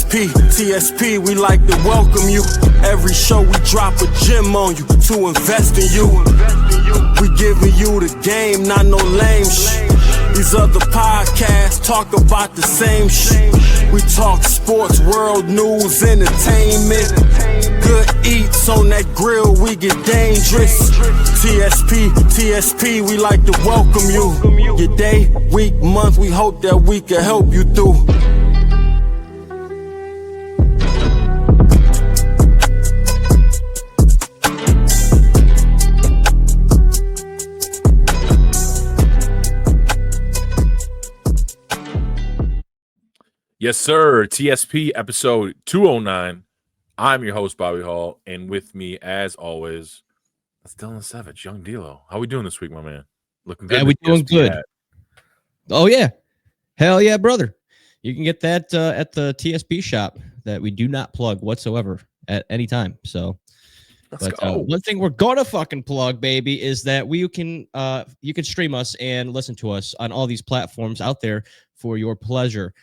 TSP, we like to welcome you. Every show we drop a gem on you to invest in you. We giving you the game, not no lame shit. These other podcasts talk about the same shit. We talk sports, world news, entertainment. Good eats on that grill, we get dangerous. TSP, we like to welcome you. Your day, week, month, we hope that we can help you through. Yes, sir. TSP episode 209. I'm your host, Bobby Hall, and with me, as always, that's Dylan Savage, Young D-Lo. How we doing this week, my man? Looking good. Yeah, we doing good. Hat. Oh, yeah. Hell yeah, brother. You can get that at the TSP shop that we do not plug whatsoever at any time. So, one thing we're gonna fucking plug, baby, is that you can stream us and listen to us on all these platforms out there for your pleasure.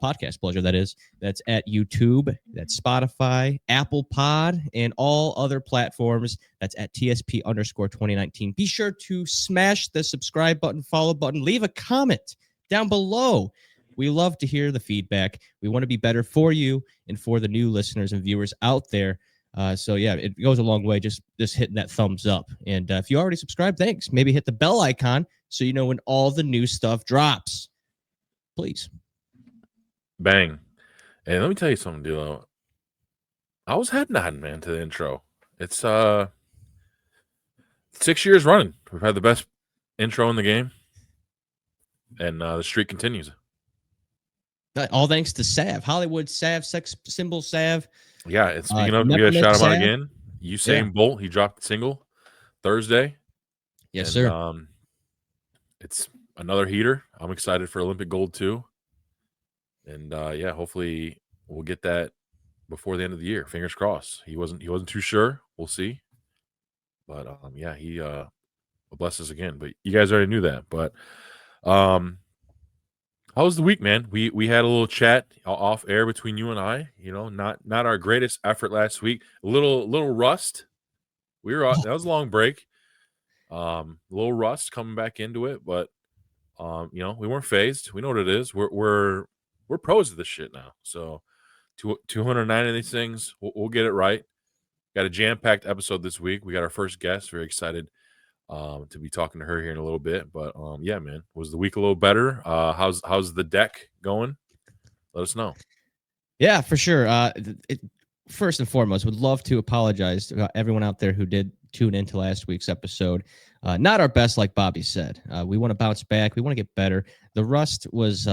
Podcast pleasure, that is. That's at YouTube, that's Spotify, Apple Pod, and all other platforms. That's at TSP_2019. Be sure to smash the subscribe button, follow button, leave a comment down below. We love to hear the feedback. We want to be better for you and for the new listeners and viewers out there. So yeah, it goes a long way just hitting that thumbs up. And if you already subscribed, thanks. Maybe hit the bell icon so you know when all the new stuff drops. Please. Bang. And let me tell you something, D-Lo. I was head nodding, man, to the intro. It's 6 years running. We've had the best intro in the game. And the streak continues. All thanks to Sav. Hollywood Sav, sex symbol Sav. Yeah, and speaking of, we got to shout him out again. Usain Bolt, he dropped the single Thursday. Yes, and, sir. It's another heater. I'm excited for Olympic gold, too. And hopefully we'll get that before the end of the year. Fingers crossed. He wasn't too sure. We'll see. But he will bless us again. But you guys already knew that. But how was the week, man? We had a little chat off air between you and I. You know, not our greatest effort last week. A little rust. That was a long break. A little rust coming back into it, but we weren't phased. We know what it is. We're pros of this shit now. So 209 of these things, we'll get it right. Got a jam-packed episode this week. We got our first guest. Very excited to be talking to her here in a little bit. But man, was the week a little better? How's the deck going? Let us know. Yeah, for sure. First and foremost, would love to apologize to everyone out there who did tune into last week's episode. Not our best, like Bobby said. We want to bounce back. We want to get better. The rust was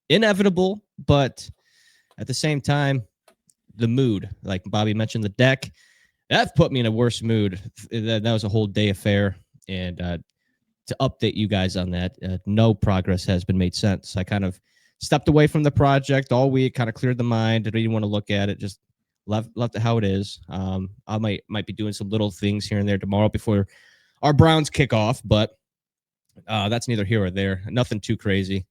inevitable, but at the same time, the mood, like Bobby mentioned, the deck, that put me in a worse mood. That was a whole day affair. And to update you guys on that, no progress has been made since. I kind of stepped away from the project all week, kind of cleared the mind. I didn't even want to look at it, just left it how it is. I might be doing some little things here and there tomorrow before our Browns kick off, but that's neither here or there. Nothing too crazy.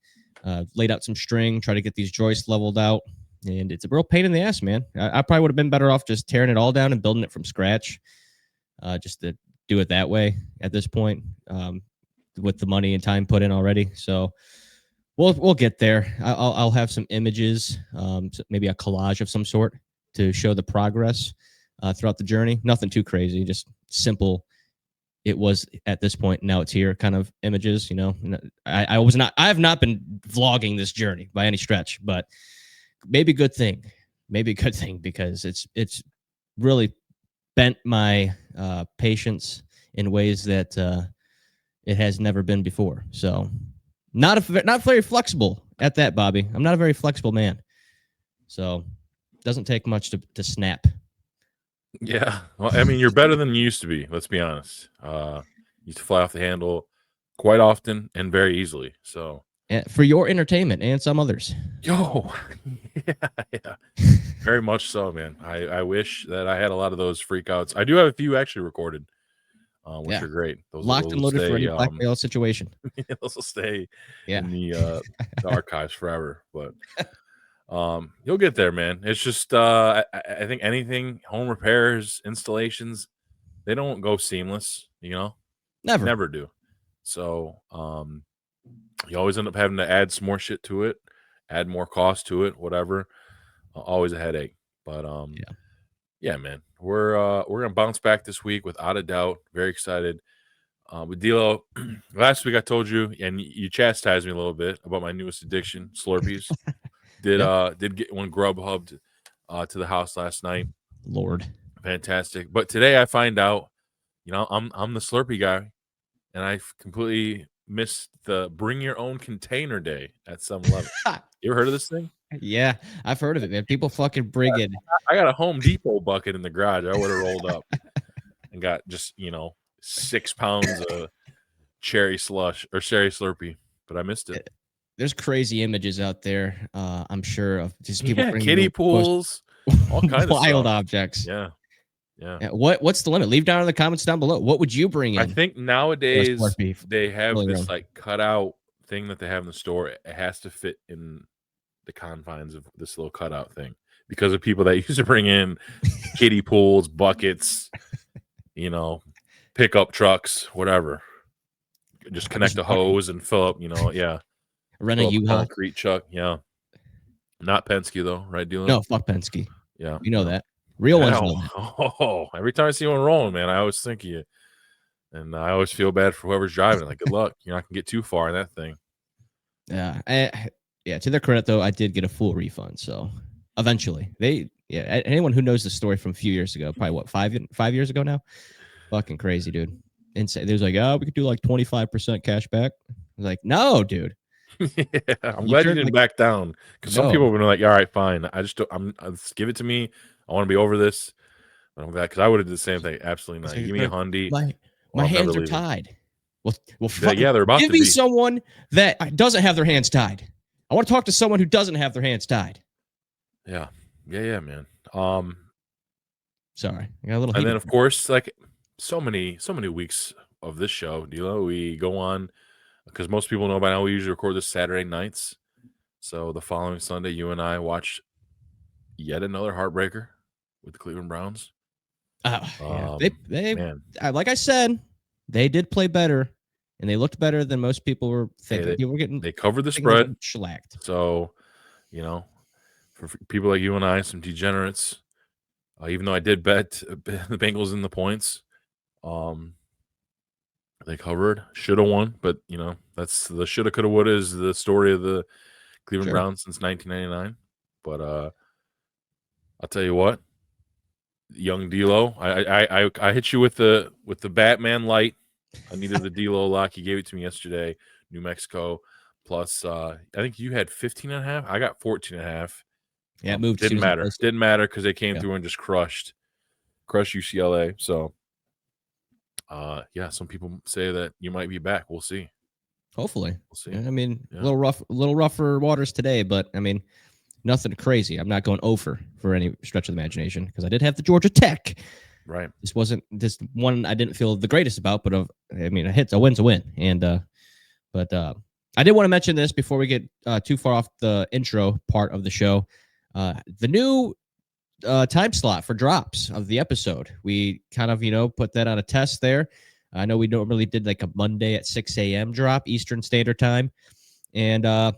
Laid out some string, try to get these joists leveled out, and it's a real pain in the ass, man. I probably would have been better off just tearing it all down and building it from scratch, just to do it that way at this point, with the money and time put in already. So we'll get there. I'll have some images, maybe a collage of some sort to show the progress throughout the journey. Nothing too crazy, just simple. It was at this point, now it's here kind of images, you know. I have not been vlogging this journey by any stretch, but maybe a good thing because it's really bent my patience in ways that it has never been before. So not very flexible at that, Bobby. I'm not a very flexible man. So it doesn't take much to snap. Yeah. Well, I mean, you're better than you used to be. Let's be honest. You used to fly off the handle quite often and very easily. So for your entertainment and some others. Yeah. Very much so, man. I wish that I had a lot of those freakouts. I do have a few actually recorded, which are great. Those locked and loaded for any blackmail situation. Those will stay in the archives forever. But You'll get there, man. It's just I think anything, home repairs, installations, they don't go seamless, Never. never do. So you always end up having to add some more shit to it, add more cost to it, whatever. Always a headache. But yeah, man. We're gonna bounce back this week without a doubt. Very excited. With D'Lo, last week I told you, and you chastised me a little bit about my newest addiction, Slurpees. Did get one Grubhubbed to the house last night. Lord, fantastic. But today I find out, I'm the Slurpee guy, and I completely missed the bring your own container day at 7-Eleven. You ever heard of this thing? Yeah, I've heard of it, man. People fucking bring it. I got a Home Depot bucket in the garage. I would have rolled up and got just 6 pounds of cherry slush or cherry Slurpee, but I missed it. There's crazy images out there. I'm sure of just people bringing kiddie pools, all kinds of wild stuff. objects. Yeah. What's the limit? Leave down in the comments down below. What would you bring in? I think nowadays they have this like cutout thing that they have in the store. It has to fit in the confines of this little cutout thing because of people that used to bring in kiddie pools, buckets, pickup trucks, whatever. Just connect a hose and fill up, Rent a U-Haul. Concrete truck, yeah. Not Penske though, right, Dylan? No, fuck Penske. Yeah. You know that. Real ones know that. Oh, every time I see one rolling, man, I always think of you. And I always feel bad for whoever's driving. Like, good luck. You're not gonna get too far in that thing. Yeah. To their credit, though, I did get a full refund. So eventually, anyone who knows the story from a few years ago, probably what 5 years ago now, fucking crazy, dude. Insane. They was like, we could do like 25% cash back. I was like, no, dude. Yeah, I'm glad you didn't back down because some people have been like, all right, fine. Just give it to me. I want to be over this. But I'm glad because I would have did the same thing. Absolutely not. Give me a Hyundai. My hands are tied. Well, they're about to be. Give me someone that doesn't have their hands tied. I want to talk to someone who doesn't have their hands tied. Yeah, man. Sorry, I got a little. And then of course, like so many weeks of this show, D'Lo, we go on because most people know by now we usually record this Saturday nights. So the following Sunday, you and I watched yet another heartbreaker with the Cleveland Browns. They like I said, they did play better, and they looked better than most people were thinking. They covered the spread, shellacked. So, for people like you and I, some degenerates, even though I did bet the Bengals in the points, they covered, should have won, but that's the shoulda, coulda, woulda is the story of the Cleveland Browns since 1999. But I'll tell you what, young D'Lo, I hit you with the Batman light. I needed the D'Lo lock. You gave it to me yesterday, New Mexico. Plus, I think you had 15.5. I got 14.5. Yeah, it moved. Didn't matter. Didn't matter because they came through and just crushed UCLA. So, some people say that you might be back. We'll see. Hopefully, we'll see. I mean, a little rougher waters today, but I mean, nothing crazy. I'm not going over for any stretch of the imagination because I did have the Georgia Tech. Right. This one I didn't feel the greatest about, but a win's a win. And but I did want to mention this before we get too far off the intro part of the show. The new time slot for drops of the episode. We kind of put that on a test there. I know we normally did like a Monday at 6 a.m. drop Eastern Standard Time, and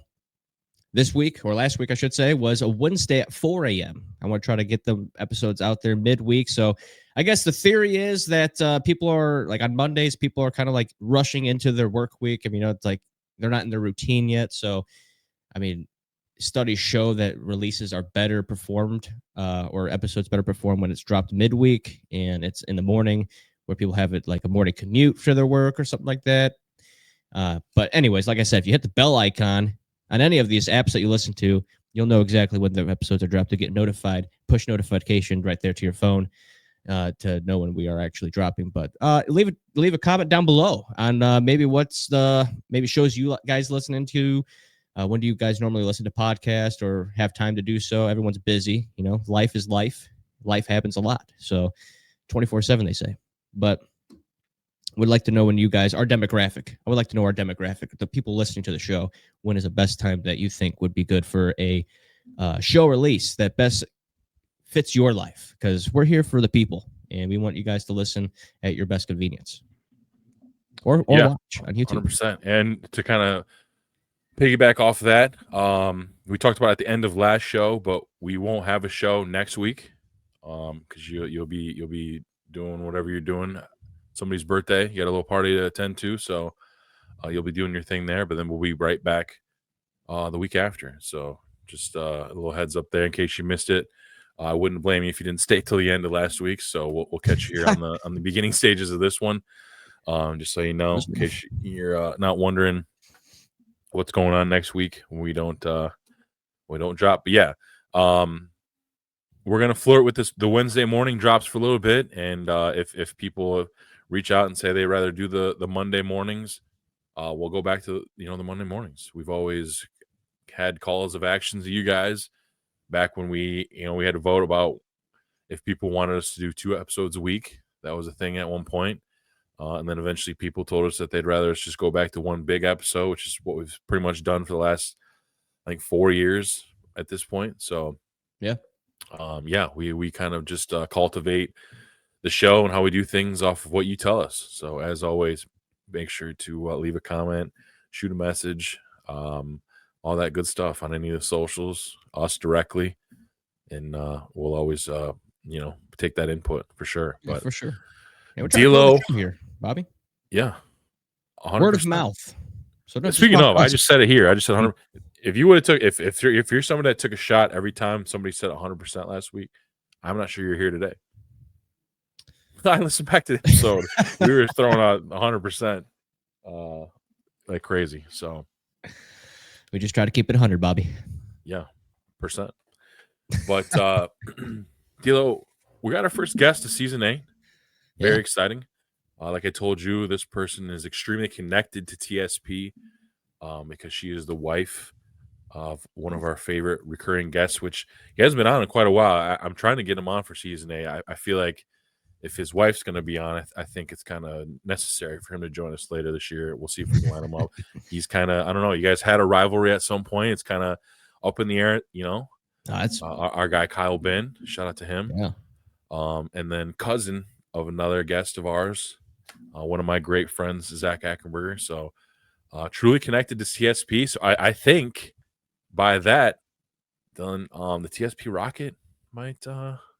this week, or last week, I should say, was a Wednesday at 4 a.m. I want to try to get the episodes out there midweek. So I guess the theory is that people are, like on Mondays, people are kind of like rushing into their work week. I mean, it's like they're not in their routine yet. So, I mean, studies show that releases are better performed or episodes better performed when it's dropped midweek and it's in the morning where people have it like a morning commute for their work or something like that. But anyways, like I said, if you hit the bell icon on any of these apps that you listen to, you'll know exactly when the episodes are dropped to get notified, push notification right there to your phone to know when we are actually dropping. But leave a comment down below on maybe maybe shows you guys listening to. When do you guys normally listen to podcasts or have time to do so? Everyone's busy. Life is life. Life happens a lot. So 24/7, they say. But would like to know when you guys, our demographic. I would like to know our demographic, the people listening to the show. When is the best time that you think would be good for a show release that best fits your life, because we're here for the people and we want you guys to listen at your best convenience or watch on YouTube. 100%. And to kind of piggyback off of that, we talked about at the end of last show, but we won't have a show next week because you'll be doing whatever you're doing. Somebody's birthday, you got a little party to attend to, so you'll be doing your thing there. But then we'll be right back the week after. So just a little heads up there in case you missed it. I wouldn't blame you if you didn't stay till the end of last week. So we'll catch you here on the beginning stages of this one. Just so you know, in case you're not wondering what's going on next week when we don't drop. But yeah, we're gonna flirt with this. The Wednesday morning drops for a little bit, and if people reach out and say they rather do the Monday mornings, we'll go back to the Monday mornings. We've always had calls of action to you guys back when we had to vote about if people wanted us to do 2 episodes a week. That was a thing at one point. And then eventually people told us that they'd rather us just go back to 1 big episode, which is what we've pretty much done for the last, I think, 4 years at this point. So, yeah, we kind of just cultivate the show and how we do things off of what you tell us. So, as always, make sure to leave a comment, shoot a message, all that good stuff on any of the socials, us directly. And we'll always, take that input for sure. Yeah, but for sure. Yeah, we're trying to grow the show here, Bobby. Yeah. 100%. Word of mouth. So speaking of, I just said it here. I just said 100. If you would have took, if you're somebody that took a shot every time somebody said 100% last week, I'm not sure you're here today. I listened back to the episode. We were throwing out 100% like crazy. So we just try to keep it 100, Bobby. Yeah, percent. But D'Lo, we got our first guest of season 8. Very exciting. Like I told you, this person is extremely connected to TSP because she is the wife of one of our favorite recurring guests, which he hasn't been on in quite a while. I'm trying to get him on for season 8. I feel like if his wife's going to be on, I think it's kind of necessary for him to join us later this year. We'll see if we can line him up. He's kind of, I don't know, you guys had a rivalry at some point. It's kind of up in the air, That's our guy, Nikki Bihn. Shout out to him. Yeah. And then cousin of another guest of ours, one of my great friends, Zach Ackenberger. So truly connected to TSP. So I think by that, then the TSP rocket might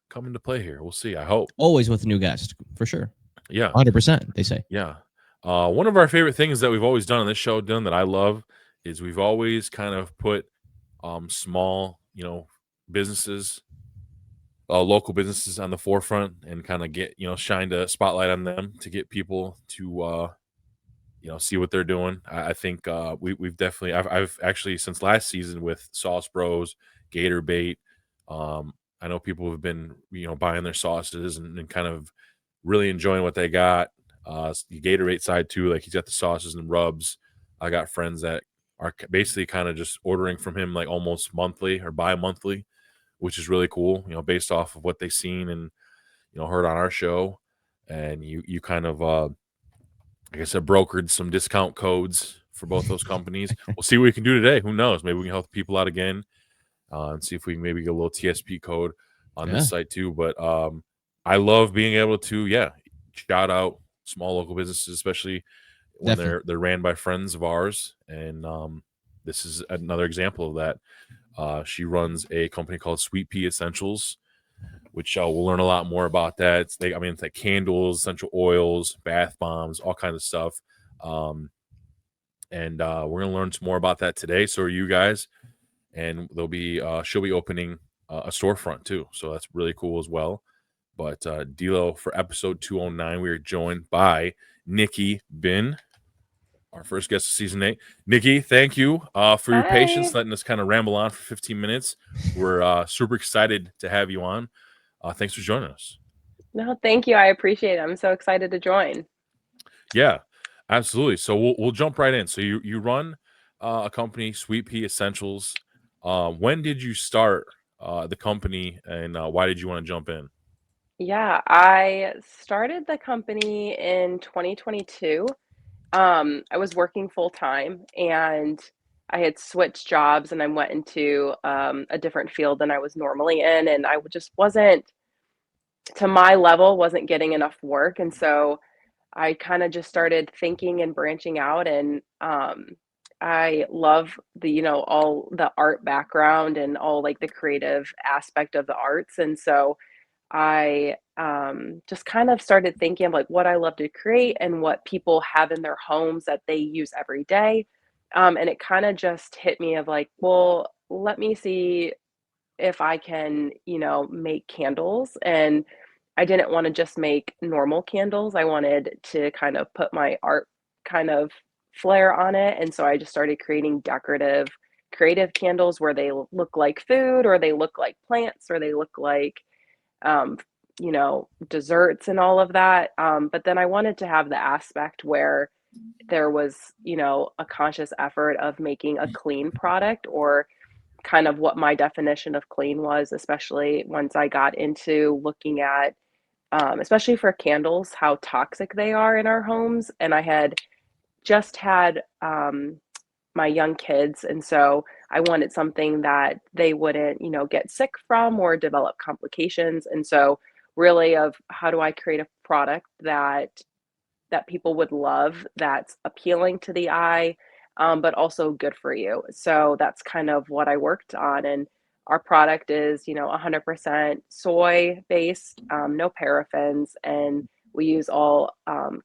come into play here. We'll see. I hope. Always with a new guest, for sure. Yeah. 100%, they say. Yeah. One of our favorite things that we've always done on this show, Dylan, that I love, is we've always kind of put small, businesses, local businesses on the forefront and kind of get, shined a spotlight on them to get people to, see what they're doing. I think we've definitely, I've actually since last season with Sauce Bros, Gator Bait, I know people have been, buying their sauces and kind of really enjoying what they got. The Gator Bait side too, like he's got the sauces and rubs. I got friends that are basically kind of just ordering from him like almost monthly or bi-monthly, which is really cool, based off of what they've seen and, heard on our show. And you kind of, like I said, brokered some discount codes for both those companies. We'll see what we can do today. Who knows? Maybe we can help people out again and see if we can maybe get a little TSP code on this site too. But I love being able to, shout out small local businesses, especially when they're ran by friends of ours. And this is another example of that. She runs a company called Sweet Pea Essentials, which we'll learn a lot more about that. It's like candles, essential oils, bath bombs, all kinds of stuff. And we're going to learn some more about that today. So are you guys. And she'll be opening a storefront too. So that's really cool as well. But D'Lo, for episode 209, we are joined by Nikki Bihn, our first guest of season 8. Nikki, thank you for your patience, letting us kind of ramble on for 15 minutes. We're super excited to have you on. Thanks for joining us. No, thank you. I appreciate it. I'm so excited to join. Yeah, absolutely. So we'll jump right in. So you run a company, Sweet Pea Essentials. When did you start the company, and why did you want to jump in? Yeah, I started the company in 2022. I was working full time, and I had switched jobs and I went into a different field than I was normally in, and I just wasn't to my level, wasn't getting enough work, and so I kind of just started thinking and branching out, and I love the all the art background and all like the creative aspect of the arts, and so I just kind of started thinking of like what I love to create and what people have in their homes that they use every day. And it kind of just hit me of like, well, let me see if I can, make candles. And I didn't want to just make normal candles. I wanted to kind of put my art kind of flair on it. And so I just started creating decorative, creative candles where they look like food or they look like plants or they look like um, desserts and all of that. But then I wanted to have the aspect where there was, a conscious effort of making a clean product or kind of what my definition of clean was, especially once I got into looking at, especially for candles, how toxic they are in our homes. And I had just had my young kids. And so I wanted something that they wouldn't, get sick from or develop complications. And so really of how do I create a product that people would love, that's appealing to the eye, but also good for you. So that's kind of what I worked on. And our product is, 100% soy based, no paraffins, and we use all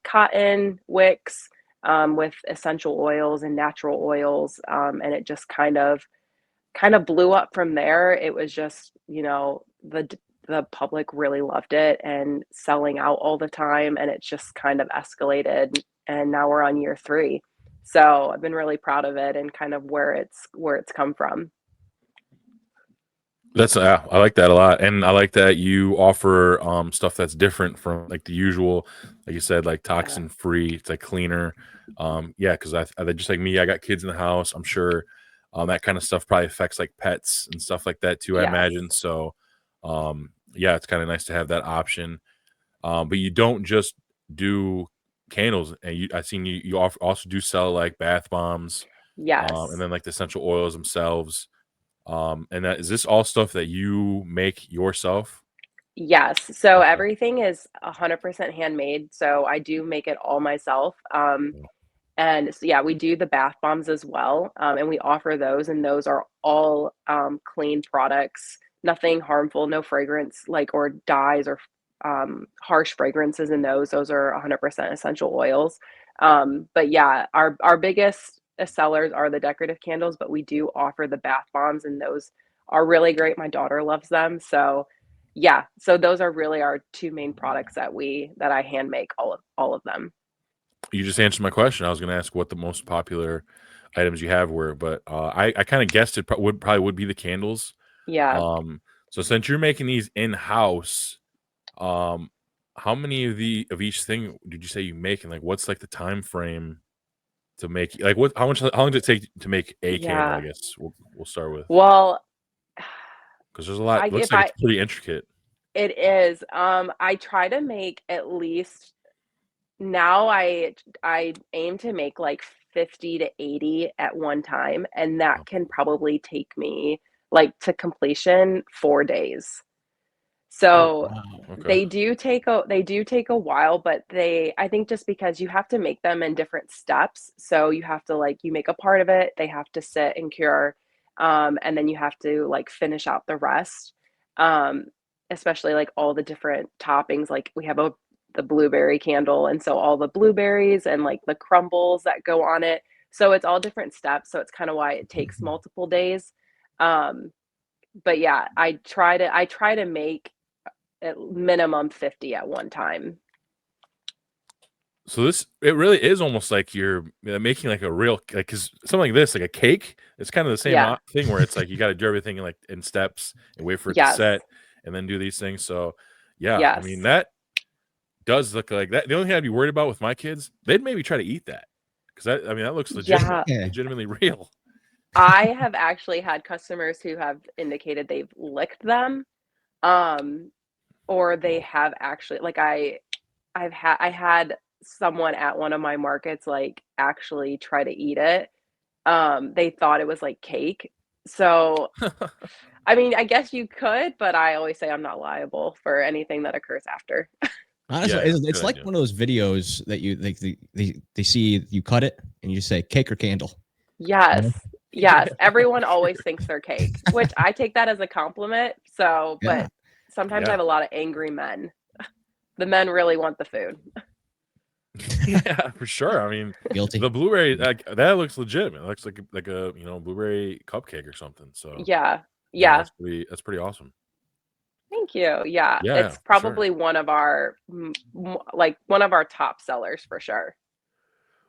cotton wicks with essential oils and natural oils, and it just kind of blew up from there. It was just, the public really loved it and selling out all the time, and it's just kind of escalated, and now we're on year 3. So I've been really proud of it and kind of where it's come from. That's I like that a lot, and I like that you offer stuff that's different from like the usual, like you said, like Yeah. toxin free. It's like cleaner. Yeah, because I just like me, I got kids in the house. I'm sure that kind of stuff probably affects like pets and stuff like that too. I imagine Yes. so. Yeah, it's kind of nice to have that option. But you don't just do candles, and I seen you also do sell like bath bombs, and Yes. then like the essential oils themselves. And that is this all stuff that you make yourself? Yes. So Okay. everything is 100% handmade. So I do make it all myself. Cool. And so, yeah, we do the bath bombs as well, and we offer those, and those are all clean products, nothing harmful, no fragrance like or dyes or harsh fragrances in those. Those are 100% essential oils. But yeah, our biggest sellers are the decorative candles, but we do offer the bath bombs, and those are really great. My daughter loves them, so yeah. So those are really our two main products that I hand make all of them. You just answered my question. I was going to ask what the most popular items you have were, but I kind of guessed it would be the candles. Yeah. Um, so since you're making these in house, um, how many of each thing did you say you make, and like what's like the time frame to make like what how long did it take to make a candle? I Yeah. guess we'll start with Well, because there's a lot. I It looks if like it's I pretty intricate. it is. I try to make at least now I aim to make like 50 to 80 at one time, and that can probably take me like to completion 4 days. Oh So wow. Okay. they do take a while, but I think just because you have to make them in different steps. So you have to like you make a part of it, they have to sit and cure, and then you have to like finish out the rest. Um, Especially like all the different toppings. Like we have the blueberry candle, and so all the blueberries and like the crumbles that go on it. So it's all different steps. So it's kind of why it takes multiple days. Um, but yeah, I try to make at minimum 50 at one time. So this it really is almost like you're making like a real like because something like this like a cake. It's kind of the same Yeah. thing where it's like you got to do everything in, like in steps and wait for it to Yes. set and then do these things. So yeah, I mean Yes. that does look like that. The only thing I'd be worried about with my kids, they'd maybe try to eat that because I mean that looks Yeah. Yeah. legitimately real. I have actually had customers who have indicated they've licked them, um, or they Oh, have actually like I had someone at one of my markets like actually try to eat it, they thought it was like cake. So, I mean, I guess you could, but I always say I'm not liable for anything that occurs after. Honestly, Yeah, it's good like idea. one of those videos that you they see you cut it and you say cake or candle. Yes. Yeah. Yes. Everyone always thinks they're cake, which I take that as a compliment. So, Yeah. but sometimes I Yeah. have a lot of angry men. The men really want the food. Yeah, for sure. I mean, Guilty. the blueberry that looks legitimate. It looks like a blueberry cupcake or something. So Yeah. yeah, Yeah. that's pretty awesome. Thank you. Yeah. Yeah, yeah, It's for sure. probably one of our like one of our top sellers for sure.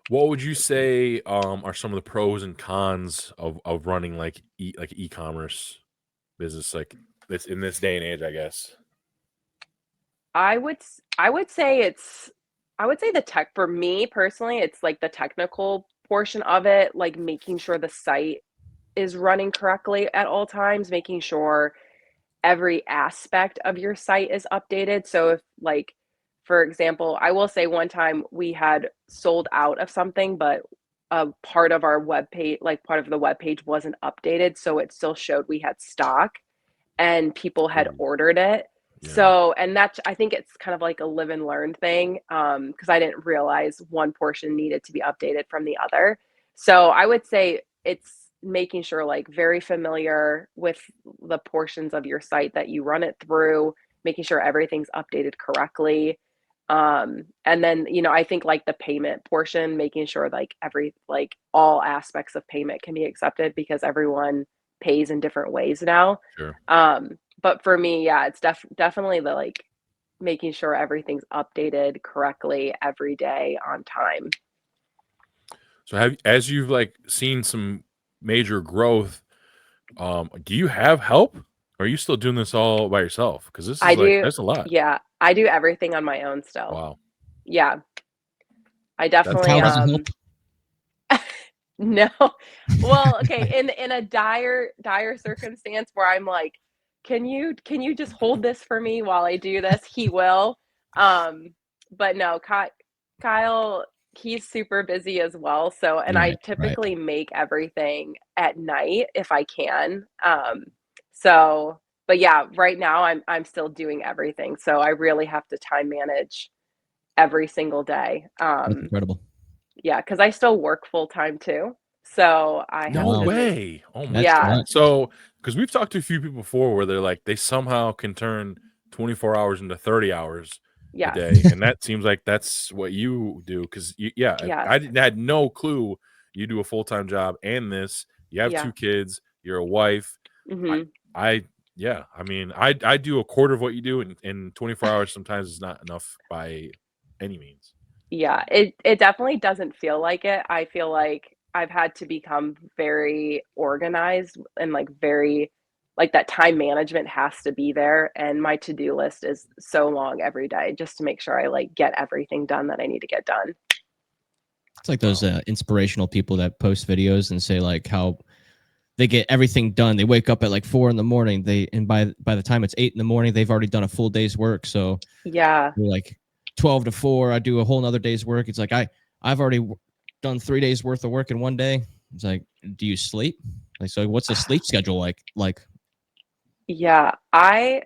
What would you say are some of the pros and cons of running like e-commerce business like this in this day and age, I guess? I would say I would say the tech for me personally, it's like the technical portion of it, like making sure the site is running correctly at all times, making sure every aspect of your site is updated. So if like for example, I will say one time we had sold out of something, but a part of our web page, like part of the web page wasn't updated, so it still showed we had stock and people had Ooh, ordered it. yeah, So, and that's, I think it's kind of like a live and learn thing, because I didn't realize one portion needed to be updated from the other. So I would say it's making sure like very familiar with the portions of your site that you run it through, making sure everything's updated correctly. And then, you know, I think like the payment portion, making sure like like all aspects of payment can be accepted because everyone pays in different ways now. sure. But for me, yeah, it's definitely the like making sure everything's updated correctly every day on time. So as you've like seen some major growth, do you have help? Or are you still doing this all by yourself? Because this I is like do, that's a lot. yeah, I do everything on my own still. Wow. Yeah, I That's Kyle definitely doesn't impressive. help. no. Well, okay, in a dire circumstance where I'm like, can you just hold this for me while I do this? He will. Um, but no, Kyle, he's super busy as well. So, and I Right, right. typically make everything at night if I can. So, but yeah, right now I'm still doing everything. So I really have to time manage every single day. That's incredible. Yeah, because I still work full time too. So I have No Wow. to make, way. Oh my That's yeah, god. nuts. So, because we've talked to a few people before where they're like they somehow can turn 24 hours into 30 hours a yes, day, and that seems like that's what you do. Because yeah, yes, I had no clue you do a full-time job and this. You have yeah. 2 kids. You're a wife. I, Mhm. I yeah. I mean, I do a quarter of what you do in 24 hours. Sometimes is not enough by any means. Yeah, it definitely doesn't feel like it. I feel like I've had to become very organized and like very like that time management has to be there and my to-do list is so long every day just to make sure I like get everything done that I need to get done. It's like those Wow. inspirational people that post videos and say like how they get everything done. They wake up at like 4 in the morning. And by the time it's 8 in the morning, they've already done a full day's work. So Yeah. they're like 12 to 4, I do a whole nother day's work. It's like I've already done 3 days worth of work in one day. It's like, do you sleep? Like, so what's the sleep schedule like? Like, Yeah, I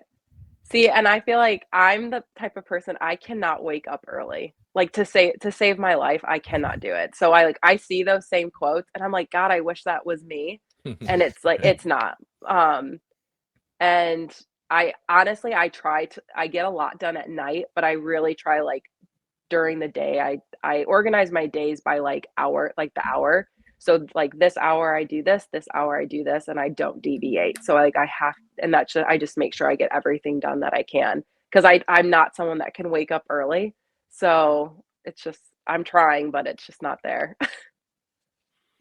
see, and I feel like I'm the type of person I cannot wake up early. Like to save my life, I cannot do it. So I like I see those same quotes and I'm like, God, I wish that was me. And it's like it's not. Um and I honestly I get a lot done at night, but I really try like during the day. I organize my days by like hour, like the hour. So like this hour I do this, this hour I do this, and I don't deviate. So like I have, and that's just, I just make sure I get everything done that I can because I'm not someone that can wake up early. So it's just I'm trying, but it's just not there.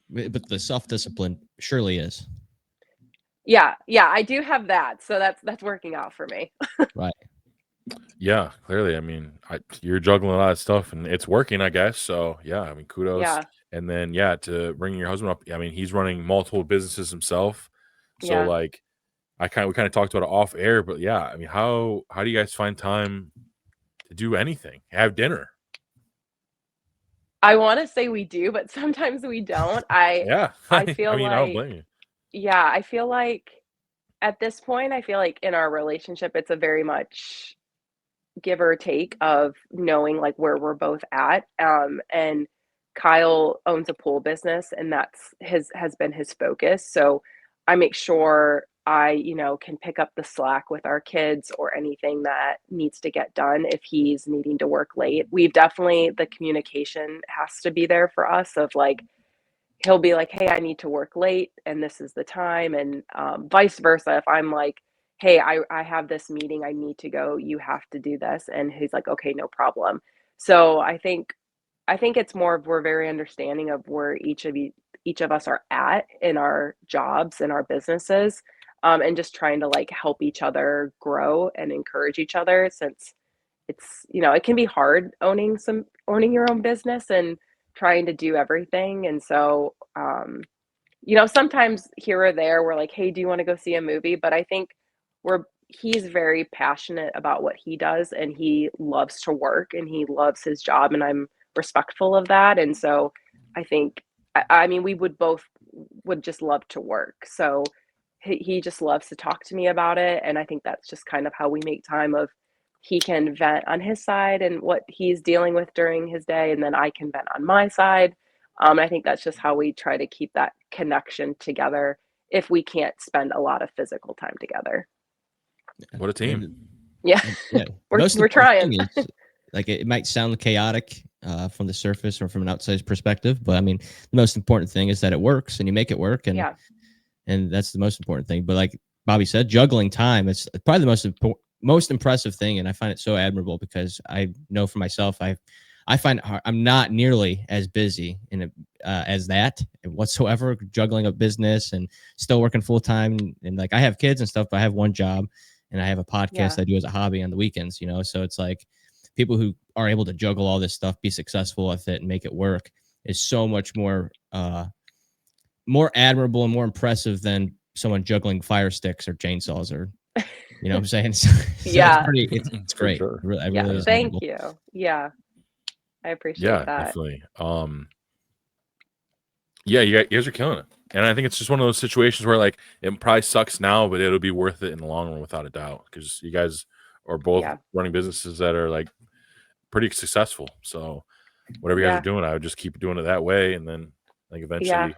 but the self discipline surely is. Yeah, yeah, I do have that. So that's working out for me. Right. Yeah, clearly. I mean, you're juggling a lot of stuff, and it's working, I guess. So yeah, I mean, kudos. Yeah, And then yeah, to bringing your husband up. I mean, he's running multiple businesses himself. So yeah. like, we kind of talked about it off air, but yeah, I mean, how do you guys find time to do anything? Have dinner? I want to say we do, but sometimes we don't. Yeah. I I feel mean, I don't like blame you. yeah, I feel like at this point, I feel like in our relationship, it's a very much give or take of knowing like where we're both at. And Kyle owns a pool business and that's his has been his focus. So I make sure I, can pick up the slack with our kids or anything that needs to get done if he's needing to work late. We've definitely the communication has to be there for us of like he'll be like, "Hey, I need to work late, and this is the time," and vice versa. If I'm like, "Hey, I have this meeting, I need to go. You have to do this," and he's like, "Okay, no problem." So I think it's more of we're very understanding of where each of us are at in our jobs and our businesses, and just trying to like help each other grow and encourage each other since it can be hard owning your own business and trying to do everything. And so, sometimes here or there we're like, hey, do you want to go see a movie? But I think he's very passionate about what he does and he loves to work and he loves his job and I'm respectful of that. And so I think I mean we would just love to work. So he just loves to talk to me about it. And I think that's just kind of how we make time of he can vent on his side and what he's dealing with during his day, and then I can vent on my side. I think that's just how we try to keep that connection together if we can't spend a lot of physical time together. What a team. Yeah, Yeah, we're important trying. thing is, like, it might sound chaotic from the surface or from an outside perspective, but I mean, the most important thing is that it works and you make it work, and Yeah, that's the most important thing. But like Bobby said, juggling time, it's probably the most impressive thing, and I find it so admirable because I know for myself, I find it hard. I'm not nearly as busy as that whatsoever, juggling a business and still working full time. And like I have kids and stuff, but I have one job and I have a yeah, podcast I do as a hobby on the weekends, So it's like people who are able to juggle all this stuff, be successful with it and make it work is so much more admirable and more impressive than someone juggling fire sticks or chainsaws or what I'm saying. So it's yeah, pretty it's For great. sure. It yeah. really is Thank admirable. you. Yeah, I appreciate Yeah, that. definitely. Yeah, you guys are killing it. And I think it's just one of those situations where like it probably sucks now, but it'll be worth it in the long run without a doubt. Because you guys are both Yeah, running businesses that are like pretty successful. So whatever you guys are yeah, doing, I would just keep doing it that way. And then like yeah, eventually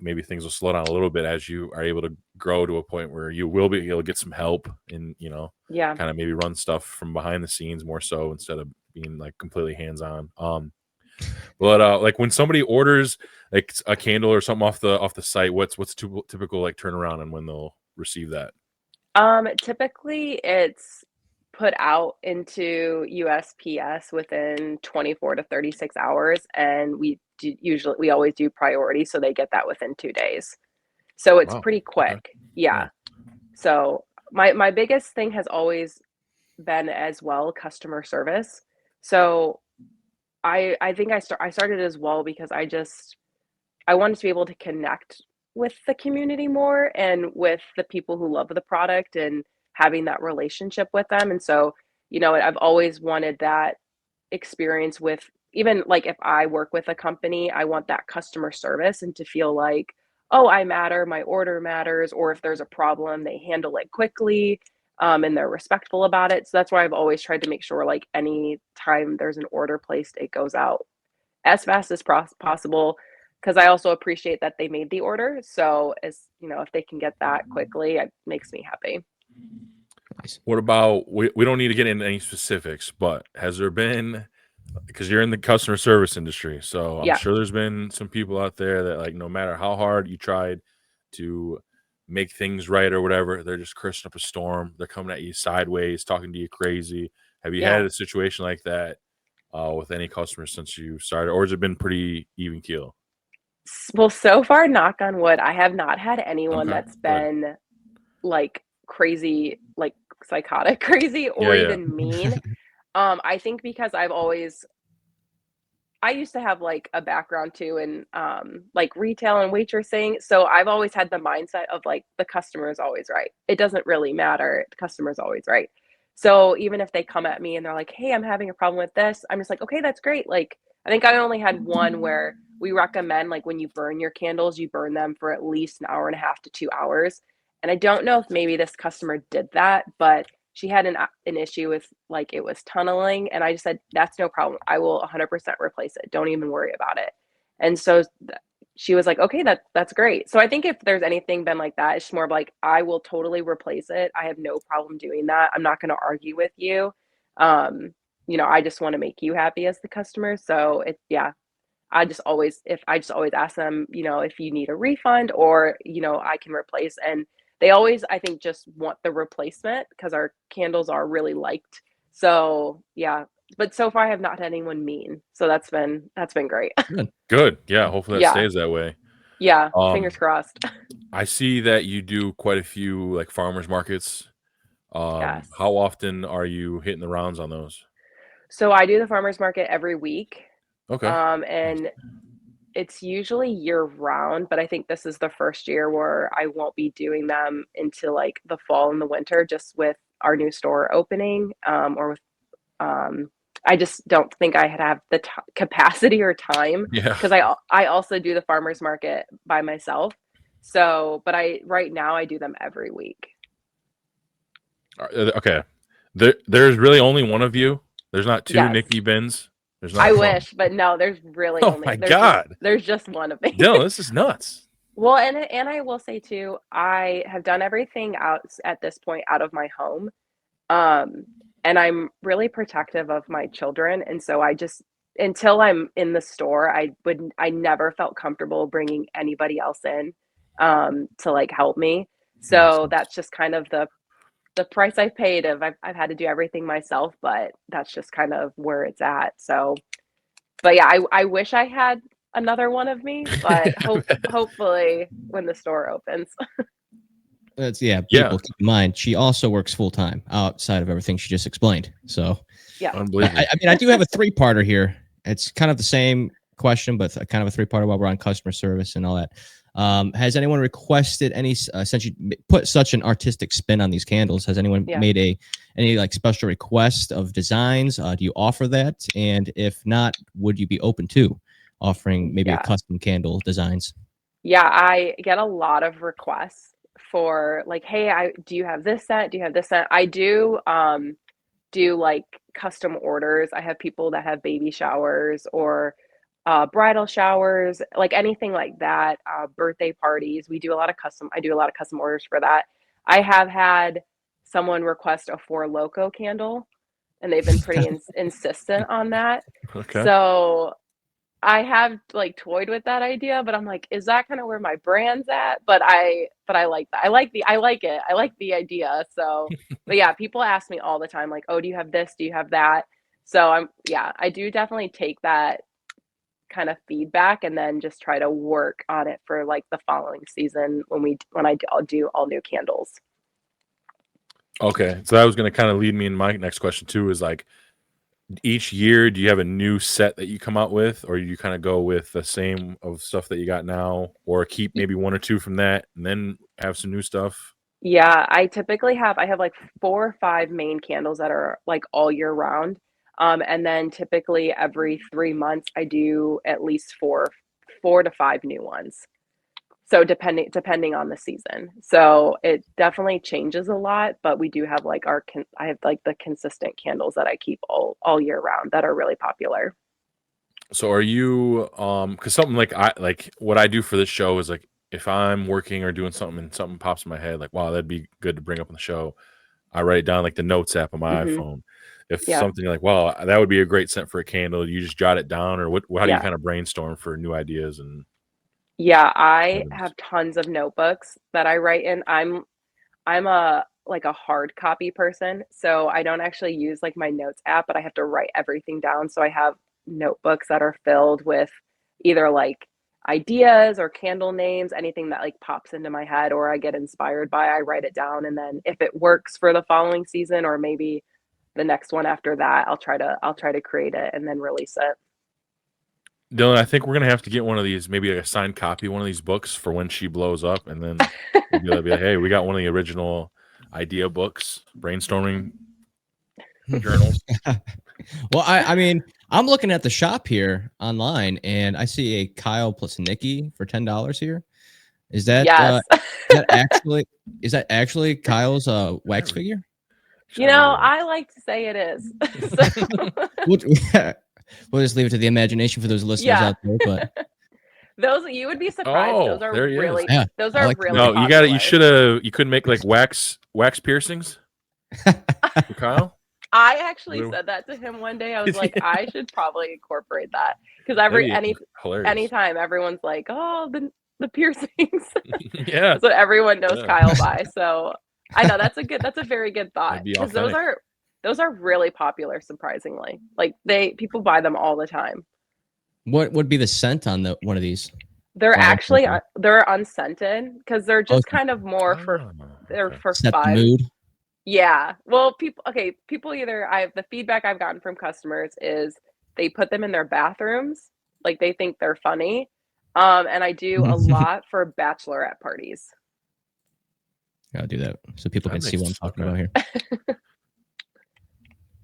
maybe things will slow down a little bit as you are able to grow to a point where you will be able to get some help and yeah. kind of maybe run stuff from behind the scenes more so instead of being like completely hands-on. But like when somebody orders like a candle or something off the site, what's typical like turnaround and when they'll receive that? Typically it's put out into USPS within 24 to 36 hours, and we always do priority, so they get that within 2 days. So it's Wow. pretty Okay. quick. Yeah. Yeah. So my biggest thing has always been as well customer service. So I think I started as well because I wanted to be able to connect with the community more and with the people who love the product and having that relationship with them. And so, I've always wanted that experience with even like if I work with a company, I want that customer service and to feel like, oh, I matter, my order matters, or if there's a problem, they handle it quickly, and they're respectful about it. So that's why I've always tried to make sure like any time there's an order placed, it goes out as fast as possible because I also appreciate that they made the order. So if they can get that quickly, it makes me happy. Nice. What about we don't need to get into any specifics, but has there been, because you're in the customer service industry, so I'm Yeah. sure there's been some people out there that like no matter how hard you tried to make things right or whatever, they're just cursing up a storm. They're coming at you sideways, talking to you crazy. Have you Yeah. had a situation like that with any customers since you started, or has it been pretty even keel? Well, so far, knock on wood, I have not had anyone Okay, that's good. been like crazy, like psychotic crazy Yeah, or yeah. even mean. I think because I used to have like a background too in like retail and waitressing. So I've always had the mindset of like the customer is always right. It doesn't really matter. The customer is always right. So even if they come at me and they're like, "Hey, I'm having a problem with this," I'm just like, "Okay, that's great." Like, I think I only had one where we recommend, like, when you burn your candles, you burn them for at least an hour and a half to 2 hours. And I don't know if maybe this customer did that, but she had an issue with, like, it was tunneling, and I just said, "That's no problem. I will 100% replace it. Don't even worry about it." And so she was like, "Okay, that's great." So I think if there's anything been like that, it's more of like, I will totally replace it. I have no problem doing that. I'm not gonna argue with you. Um, I just wanna make you happy as the customer. So yeah, I just always ask them, if you need a refund or, I can replace, and they always, I think, just want the replacement because our candles are really liked. So, yeah, but so far I have not had anyone mean. So that's been great. Good. Yeah. Hopefully that Yeah. stays that way. Yeah, Um, fingers crossed. I see that you do quite a few like farmers markets. Yes. How often are you hitting the rounds on those? So I do the farmers market every week. Okay. Nice. And it's usually year round, but I think this is the first year where I won't be doing them into like the fall and the winter just with our new store opening, or with um I just don't think I have the capacity or time Yeah. because I also do the farmers market by myself. So, but I right now I do them every week. Okay. There's really only one of you. There's not two Yes. Nikki Bins. There's I not. wish, but no, there's really Oh only my God. there's just one of me. Dylan, this is nuts. Well, and I will say too, I have done everything out at this point out of my home. Um, and I'm really protective of my children, and so I just until I'm in the store, I never felt comfortable bringing anybody else in, to, like, help me. Makes So sense. that's just kind of the price I've paid of I've had to do everything myself, but that's just kind of where it's at. So, but yeah, I wish I had another one of me, but hopefully when the store opens. Yeah, Yeah. people keep in mind she also works full time outside of everything she just explained. So Yeah. Unbelievable. I mean, I do have a three-parter here. It's kind of the same question, but kind of a three-parter while we're on customer service and all that. Has anyone requested any since you put such an artistic spin on these candles? Has anyone Yeah. made any like special request of designs? Do you offer that? And if not, would you be open to offering maybe a Yeah. custom candle designs? Yeah, I get a lot of requests for like, "Hey, I do you have this scent? Do you have this scent?" I do like custom orders. I have people that have baby showers or bridal showers, like anything like that, birthday parties. I do a lot of custom orders for that. I have had someone request a Four Loco candle, and they've been pretty insistent on that. Okay. So I have, like, toyed with that idea, but I'm like, "Is that kinda where my brand's at?" But I like that. I like it. I like the idea, so but yeah, people ask me all the time, like, "Oh, do you have this? Do you have that?" So yeah, I do definitely take that kind of feedback and then just try to work on it for, like, the following season I'll do all new candles. Okay. So that was going to kind of lead me in my next question too is like each year, do you have a new set that you come out with, or you kind of go with the same of stuff that you got now, or keep maybe one or two from that and then have some new stuff? Yeah, I have, like, 4 or 5 main candles that are, like, all year round, and then typically every 3 months, I do at least 4 to 5 new ones. So depending on the season. So it definitely changes a lot, but we do have, like, I have, like, the consistent candles that I keep all year round that are really popular. So are you because something like I like what I do for this show is like if I'm working or doing something and something pops in my head, like wow, that'd be good to bring up on the show. I write it down like the notes app on my Mhm. iPhone. If Yeah. something like, wow, that would be a great scent for a candle, you just jot it down, or what? How do you Yeah. kind of brainstorm for new ideas and Yeah, I items? have tons of notebooks that I write in. I'm a hard copy person, so I don't actually use, like, my notes app, but I have to write everything down, so I have notebooks that are filled with either, like, ideas or candle names, anything that, like, pops into my head or I get inspired by, I write it down, and then if it works for the following season or maybe the next one after that, I'll try to create it and then release it. Dylan, I think we're gonna have to get one of these, maybe like a signed copy, of one of these books for when she blows up, and then we'll be like, hey, we got one of the original idea books, brainstorming journals. Well, I mean, I'm looking at the shop here online, and I see a Kyle plus Nikki for $10 here. Is that Yes. is that actually Kyle's wax figure? You know, I like to say it is. We'll just leave it to the imagination for those listeners out there. But those, you would be surprised. Those are there he really, is. Yeah, those I are like really. No, you got it. You popular. you couldn't make like wax piercings for Kyle. I actually Blue. said that to him one day. I was like, I should probably incorporate that because anytime everyone's like, oh, the piercings. Yeah. That's what everyone knows Yeah. Kyle by. So I know that's a very good thought That'd be because authentic. those are really popular, surprisingly. Like people buy them all the time. what would be the scent on one of these? They're Wow, actually okay. they're unscented because they're just Okay. kind of more for they're for Set the fun. mood. Yeah. Well, people either the feedback I've gotten from customers is they put them in their bathrooms, like they think they're funny. And I do a lot for bachelorette parties. I'll do that so people can That see what I'm makes- talking okay. about here.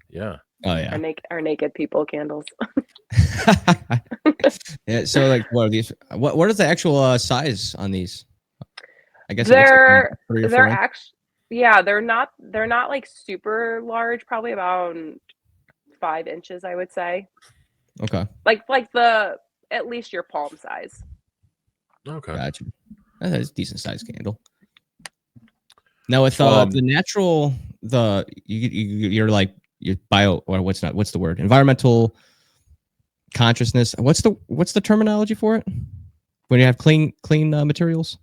Yeah. Oh yeah. Our naked people candles. Yeah. So like, what are these? What is the actual size on these? I guess They're it looks like 3 or 4 inches. actually, yeah, they're not like super large, probably about 5 inches, I would say. Okay. Like the at least your palm size. Okay. Gotcha. That's a decent sized candle. Now with the natural, you're like your bio, or what's the word? Environmental consciousness. What's the terminology for it? When you have clean materials,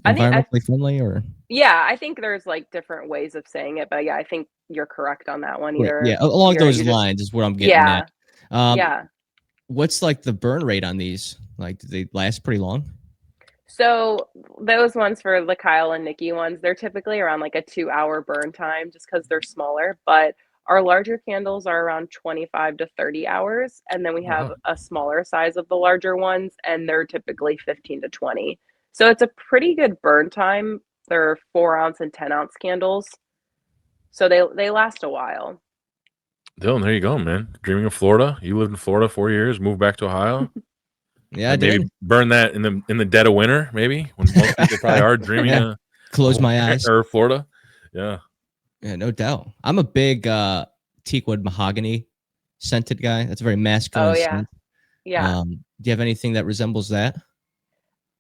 environmentally friendly, or yeah, I think there's like different ways of saying it, but yeah, I think you're correct on that one. Either yeah, along those lines is where I'm getting at. Yeah. What's like the burn rate on these? Like, do they last pretty long? So those ones for the Kyle and Nikki ones, they're typically around like a 2-hour burn time just because they're smaller. But our larger candles are around 25 to 30 hours. And then we have a smaller size of the larger ones, and they're typically 15 to 20. So it's a pretty good burn time. They're 4-ounce and 10-ounce candles. So they last a while. Dylan, there you go, man. Dreaming of Florida. You lived in Florida 4 years, moved back to Ohio. Yeah, I maybe did. burn that in the dead of winter, maybe when most people probably are dreaming of close my eyes or Florida. Yeah, no doubt. I'm a big teakwood mahogany scented guy. That's a very masculine. Oh yeah, scent. yeah. Do you have anything that resembles that?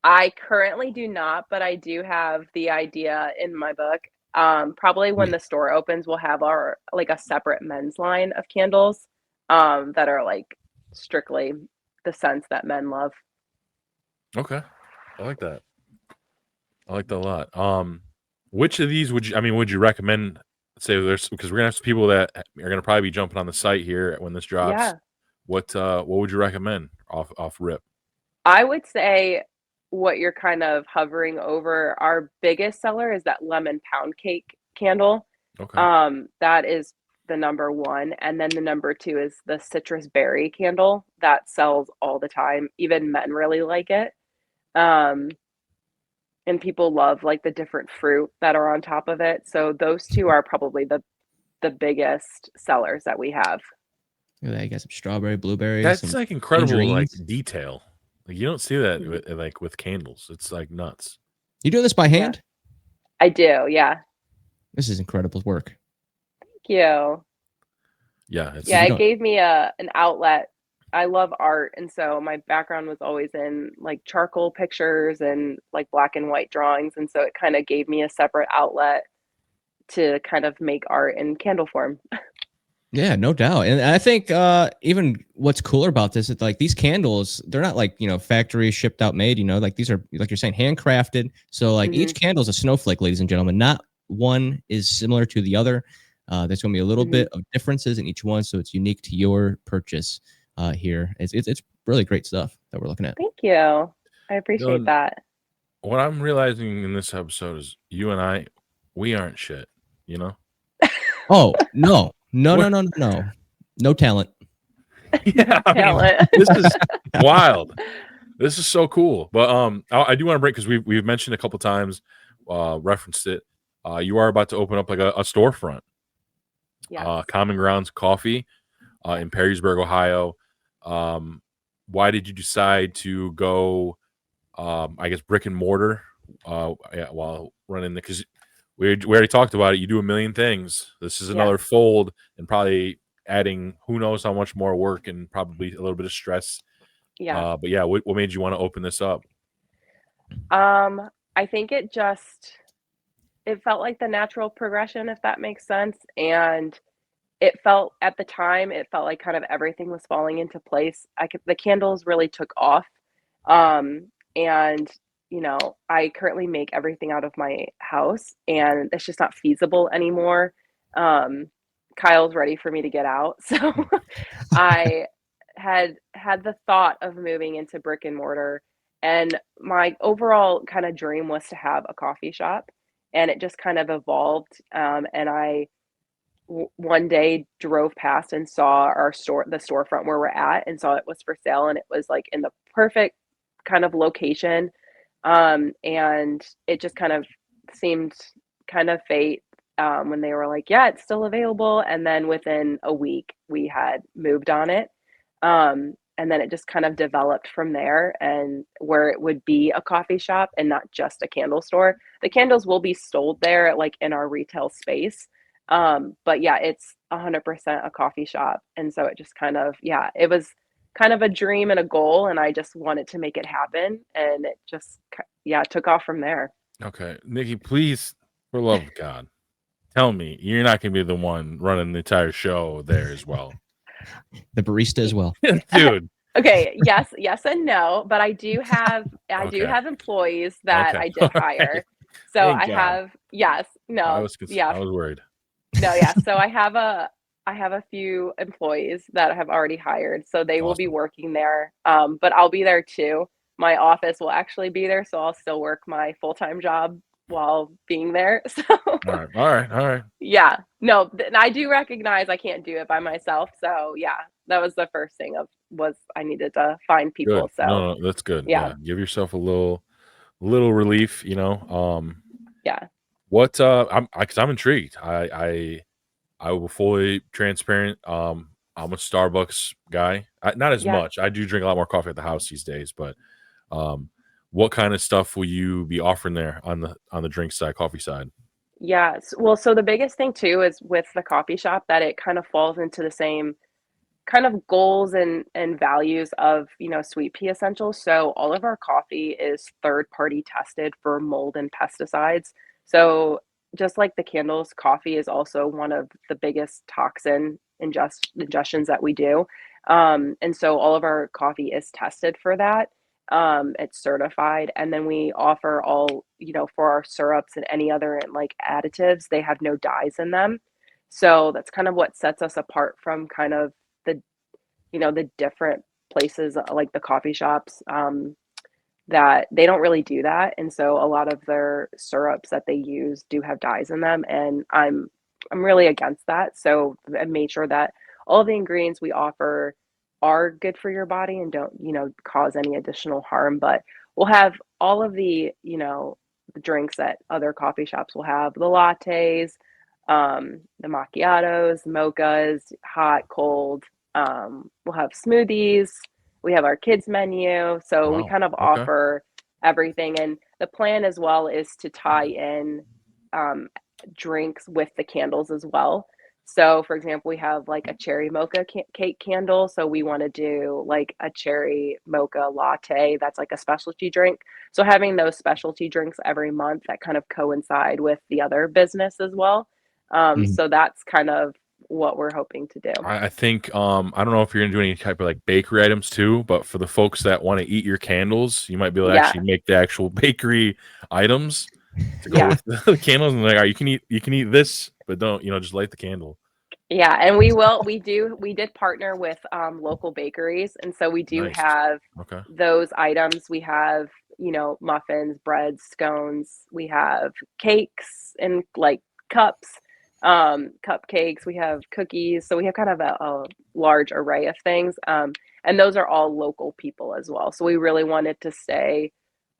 I currently do not, but I do have the idea in my book. Probably when the store opens, we'll have our like a separate men's line of candles that are like strictly the scents that men love. Okay, I like that. I like that a lot. Which of these would you recommend? Say there's because we're gonna have some people that are gonna probably be jumping on the site here when this drops. Yeah. What would you recommend off rip? I would say what you're kind of hovering over. Our biggest seller is that lemon pound cake candle. Okay. That is the number one, and then the number two is the citrus berry candle that sells all the time. Even men really like it. And people love like the different fruit that are on top of it. So those two are probably the biggest sellers that we have. I guess some strawberry, blueberry. That's like incredible, tangerines. like detail. Like you don't see that with candles. It's like nuts. You doing this by hand? I do. Yeah. This is incredible work. Thank you. Yeah. It gave me an outlet. I love art, and so my background was always in like charcoal pictures and like black and white drawings, and so it kind of gave me a separate outlet to kind of make art in candle form. Yeah, no doubt. And I think even what's cooler about this is like these candles, they're not like, factory shipped out made, like these are, like you're saying, handcrafted. So like each candle is a snowflake, ladies and gentlemen. Not one is similar to the other. There's going to be a little bit of differences in each one. So it's unique to your purchase here. It's really great stuff that we're looking at. Thank you. I appreciate that. What I'm realizing in this episode is you and I, we aren't shit, Oh, no. No talent. Yeah, talent. This is wild. This is so cool. But I do want to break because we've mentioned a couple times, referenced it. You are about to open up like a storefront. Yes. Common Grounds Coffee in Perrysburg, Ohio. Why did you decide to go, I guess, brick and mortar while running the? Because we already talked about it. You do a million things. This is another fold, and probably adding who knows how much more work and probably a little bit of stress. Yeah. But yeah, what made you want to open this up? I think it felt like the natural progression, if that makes sense. And it felt at the time, it felt like kind of everything was falling into place. The candles really took off. And I currently make everything out of my house, and it's just not feasible anymore. Um, Kyle's ready for me to get out. So I had the thought of moving into brick and mortar, and my overall kind of dream was to have a coffee shop, and it just kind of evolved. And I one day drove past and saw the storefront where we're at, and saw it was for sale, and it was like in the perfect kind of location. And it just kind of seemed kind of fate, when they were like, yeah, it's still available. And then within a week, we had moved on it. And then it just kind of developed from there, and where it would be a coffee shop and not just a candle store. The candles will be sold there, like in our retail space. But yeah, it's 100% a coffee shop. And so it just kind of, yeah, it was kind of a dream and a goal, and I just wanted to make it happen. And it just, yeah, took off from there. Okay, Nikki, please, for the love of God, tell me you're not going to be the one running the entire show there as well. The barista as well. Dude. Okay, yes and no, but I do have employees that I did hire. So Thank I God. have, yes, no, I was worried. no, yeah. So I have a few employees that I have already hired, so they will be Awesome. working there. But I'll be there too. My office will actually be there, so I'll still work my full-time job while being there. So All right. yeah, no, and I do recognize I can't do it by myself. So yeah, that was the first thing was I needed to find Good. people. So No, that's good. yeah, Yeah, give yourself a little relief. yeah, What? Because I'm intrigued. I will fully transparent. I'm a Starbucks guy. Not as yeah. much. I do drink a lot more coffee at the house these days, but what kind of stuff will you be offering there on the drink side, coffee side? Yes. Well, so the biggest thing too is with the coffee shop that it kind of falls into the same kind of goals and values of, Sweet Pea Essentials. So all of our coffee is third party tested for mold and pesticides. So just like the candles, coffee is also one of the biggest toxin ingestions that we do. And so all of our coffee is tested for that. It's certified, and then we offer all, for our syrups and any other like additives, they have no dyes in them. So that's kind of what sets us apart from kind of the the different places, like the coffee shops, that they don't really do that. And so a lot of their syrups that they use do have dyes in them, and I'm really against that. So I made sure that all the ingredients we offer are good for your body and don't, cause any additional harm. But we'll have all of the drinks that other coffee shops will have, the lattes, the macchiatos, mochas, hot, cold. We'll have smoothies. We have our kids menu. So we Wow. kind of Okay. offer everything. And the plan as well is to tie in, um, drinks with the candles as well. So, for example, we have like a cherry mocha cake candle. So we want to do like a cherry mocha latte. That's like a specialty drink. So having those specialty drinks every month that kind of coincide with the other business as well. Mhm. So that's kind of what we're hoping to do. I think I don't know if you're gonna do any type of like bakery items too, but for the folks that want to eat your candles, you might be able to Yeah. actually make the actual bakery items to go Yeah. with the candles. And like, all right, you can eat this, but don't just light the candle. Yeah, and we did partner with, local bakeries, and so we do Nice. have Okay. those items. We have, muffins, breads, scones, we have cakes and, like, cups, cupcakes, we have cookies, so we have kind of a large array of things, and those are all local people as well. So we really wanted to stay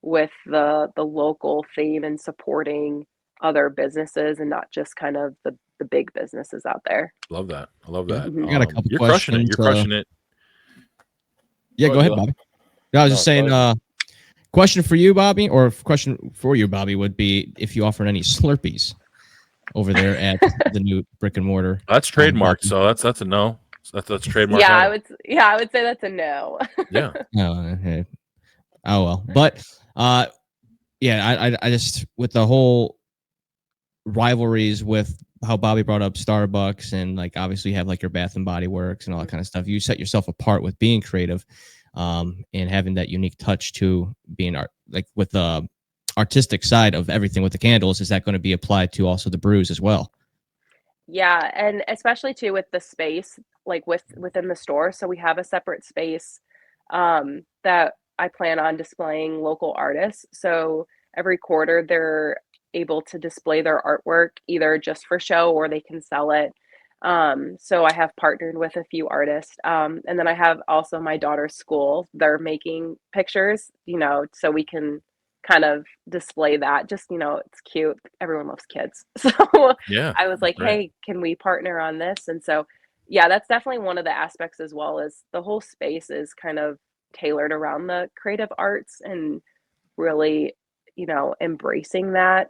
with the local theme and supporting other businesses and not just kind of the big businesses out there. Love that. I love Yeah. that. Mhm. I got a couple You're crushing it. questions. You're crushing it. Yeah, Go go ahead, ahead, Dilo. Bobby. No, I was No, just saying, go ahead. question for you, Bobby, or question for you, Bobby, would be if you offered any Slurpees over there at the new brick and mortar. That's trademarked, Bobby. so that's a no. That's trademark. Yeah, item. I would say that's a no. Yeah. Oh, okay. Oh well, but yeah, I just with the whole rivalries with how Bobby brought up Starbucks and like obviously you have like your Bath and Body Works and all that kind of stuff. You set yourself apart with being creative, and having that unique touch to being art, like with the artistic side of everything with the candles. Is that going to be applied to also the brews as well? Yeah, and especially too with the space, like within the store. So we have a separate space that I plan on displaying local artists. So every quarter they're able to display their artwork either just for show or they can sell it. So I have partnered with a few artists. And then I have also my daughter's school. They're making pictures, so we can kind of display that. Just, it's cute. Everyone loves kids. So Yeah. I was like, Right. hey, can we partner on this? And so, yeah, that's definitely one of the aspects as well as the whole space is kind of tailored around the creative arts and really, embracing that.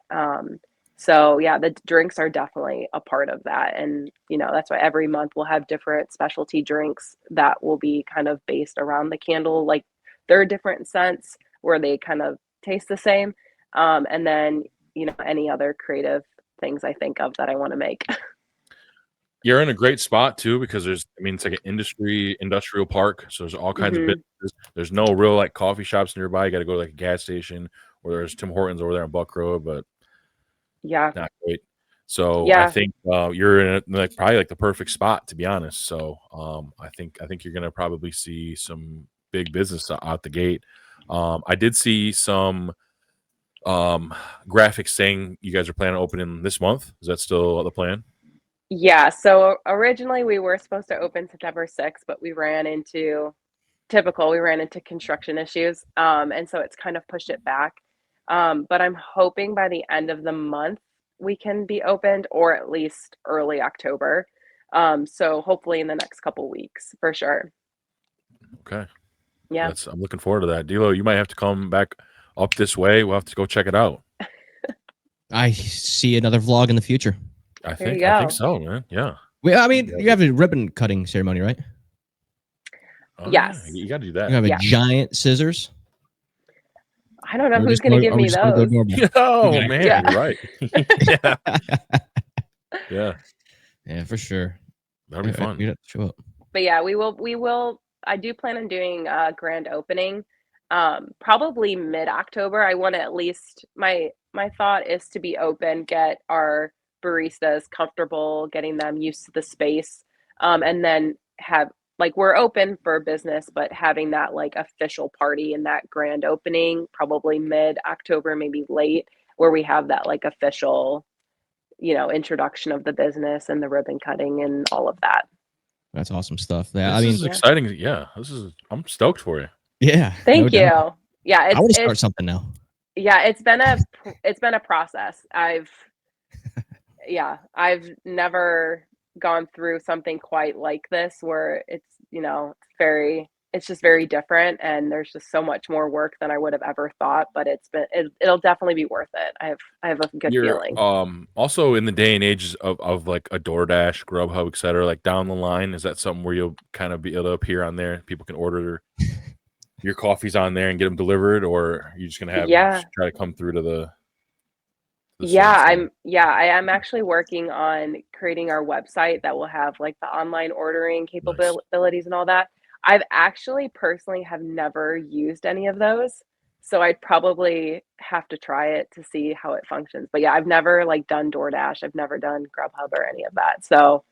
So yeah, the drinks are definitely a part of that. And, that's why every month we'll have different specialty drinks that will be kind of based around the candle. Like there are different scents where they kind of taste the same. And then, any other creative things I think of that I want to make. You're in a great spot too because it's like an industrial park, so there's all kinds of Mhm. businesses. There's no real like coffee shops nearby. You got to go to like a gas station, or there's Tim Hortons over there on Buck Road, but Yeah. not great. So I Yeah. think you're in like probably like the perfect spot to be honest. So I think you're gonna probably see some big business out the gate. I did see some graphics saying you guys are planning on opening this month. Is that still the plan? Yeah. So originally we were supposed to open September 6th, but we ran into construction issues. And so it's kind of pushed it back. But I'm hoping by the end of the month we can be opened or at least early October. So hopefully in the next couple weeks for sure. Okay. Yeah. I'm looking forward to that. Dilo, you might have to come back up this way. We'll have to go check it out. I see another vlog in the future. I There you think go. so, man. Yeah. Well, I mean, you have a ribbon cutting ceremony, right? Oh, Yes. yeah. You got to do You that. have a Yeah. giant scissors. I don't know Or who's just going to go- give or we me just wanna go those. normal? Oh Okay. man, Yeah. you're right. Yeah, Yeah, for sure. that'll be fun. You'd have to show up. But yeah, we will I do plan on doing a grand opening probably mid-October. I want to at least my thought is to be open, get our baristas comfortable, getting them used to the space. And then have like we're open for business, but having that like official party and that grand opening probably mid-October, maybe late, where we have that like official, introduction of the business and the ribbon cutting and all of that. That's awesome stuff. Yeah, This I mean, is Yeah. exciting. Yeah, I'm stoked for you. yeah. Thank no you. doubt. Yeah, I want to it's start something now. yeah, it's been a process. I've never gone through something quite like this where it's just very different and there's just so much more work than I would have ever thought, but it'll definitely be worth it. I have a good You're feeling. also in the day and age of like a DoorDash, Grubhub, etc. Like down the line, is that something where you'll kind of be able to appear on there? People can order your coffees on there and get them delivered, or are you just gonna have them Yeah. try to come through to the Yeah, store? I am actually working on creating our website that will have like the online ordering Nice. capabilities and all that. I've actually personally have never used any of those. So I'd probably have to try it to see how it functions. But yeah, I've never like done DoorDash. I've never done Grubhub or any of that. So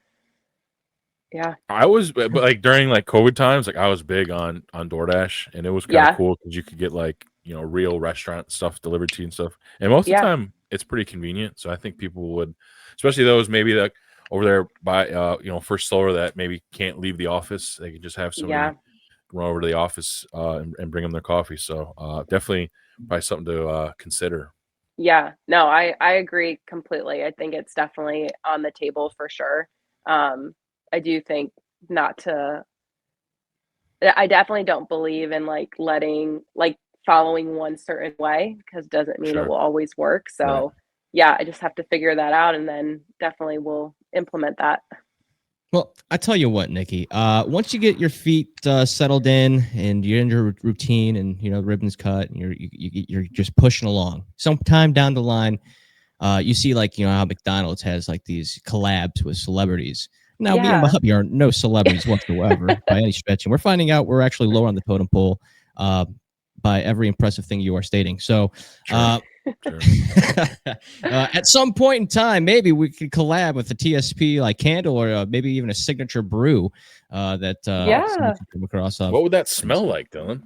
yeah. I was, but like during like COVID times, like I was big on DoorDash, and it was kind of Yeah. cool because you could get like real restaurant stuff delivered to you and stuff. And most of Yeah. the time, it's pretty convenient. So I think people would, especially those maybe like over there by first floor that maybe can't leave the office, they could just have somebody Yeah. run over to the office and bring them their coffee. So definitely probably something to consider. Yeah, no, I agree completely. I think it's definitely on the table for sure. I do think not to I definitely don't believe in like letting like following one certain way because doesn't mean it Sure. will always work. Right. So yeah, I just have to figure that out and then definitely will implement that. Well, I tell you what, Nikki. Once you get your feet settled in and you're in your routine, and the ribbon's cut, and you're just pushing along. Sometime down the line, you see like how McDonald's has like these collabs with celebrities. Now, me and Yeah. Bobby are no celebrities whatsoever by any stretch, and we're finding out we're actually lower on the totem pole by every impressive thing you are stating. So, Sure. Sure. at some point in time, maybe we could collab with the TSP like candle, or maybe even a signature brew that someone Yeah. can come across. What would that smell like, Dylan?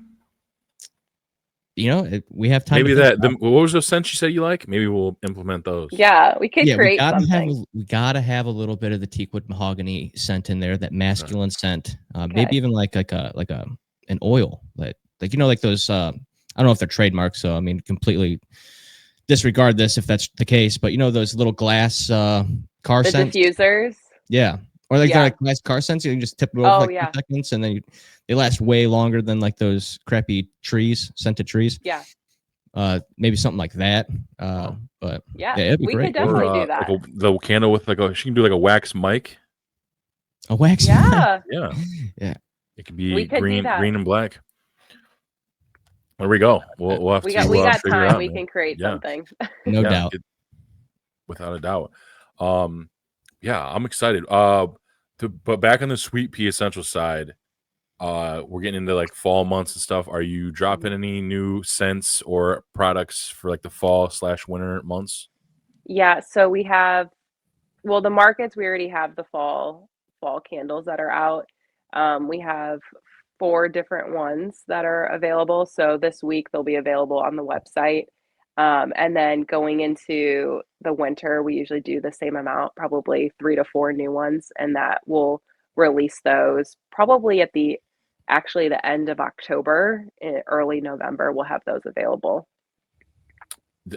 We have time. Maybe to think about it. what was the scent you said you like? Maybe we'll implement those. Yeah, we could Yeah, we create gotta something. we gotta have a little bit of the teakwood mahogany scent in there, that masculine scent. Maybe Okay. even like an oil that like those. I don't know if they're trademarks, so I mean, completely disregard this if that's the case. But those little glass car The scents. diffusers. Yeah. Or like they're Yeah. like glass car scents. You can just tip it over for Oh like 2 yeah. seconds, and then they last way longer than like those crappy scented trees. Yeah. Maybe something like that. Wow. But Yeah. yeah, it'd be We could great. definitely Or do that. like the candle with she can do like a wax mic. A wax. Yeah. Yeah. Yeah. It could We be could do that. green and black. There we go. We'll have We to got figure it time. out, We man. can create Yeah. something. No doubt. Without a doubt. Yeah, I'm excited. But back on the sweet pea essential side, we're getting into like fall months and stuff. Are you dropping any new scents or products for like the fall/winter months? Yeah, so we have the markets we already have the fall candles that are out. We have 4 different ones that are available. So this week they'll be available on the website. And then going into the winter, we usually do the same amount, probably 3 to 4 new ones, and that will release those probably at the end of October, early November, we'll have those available.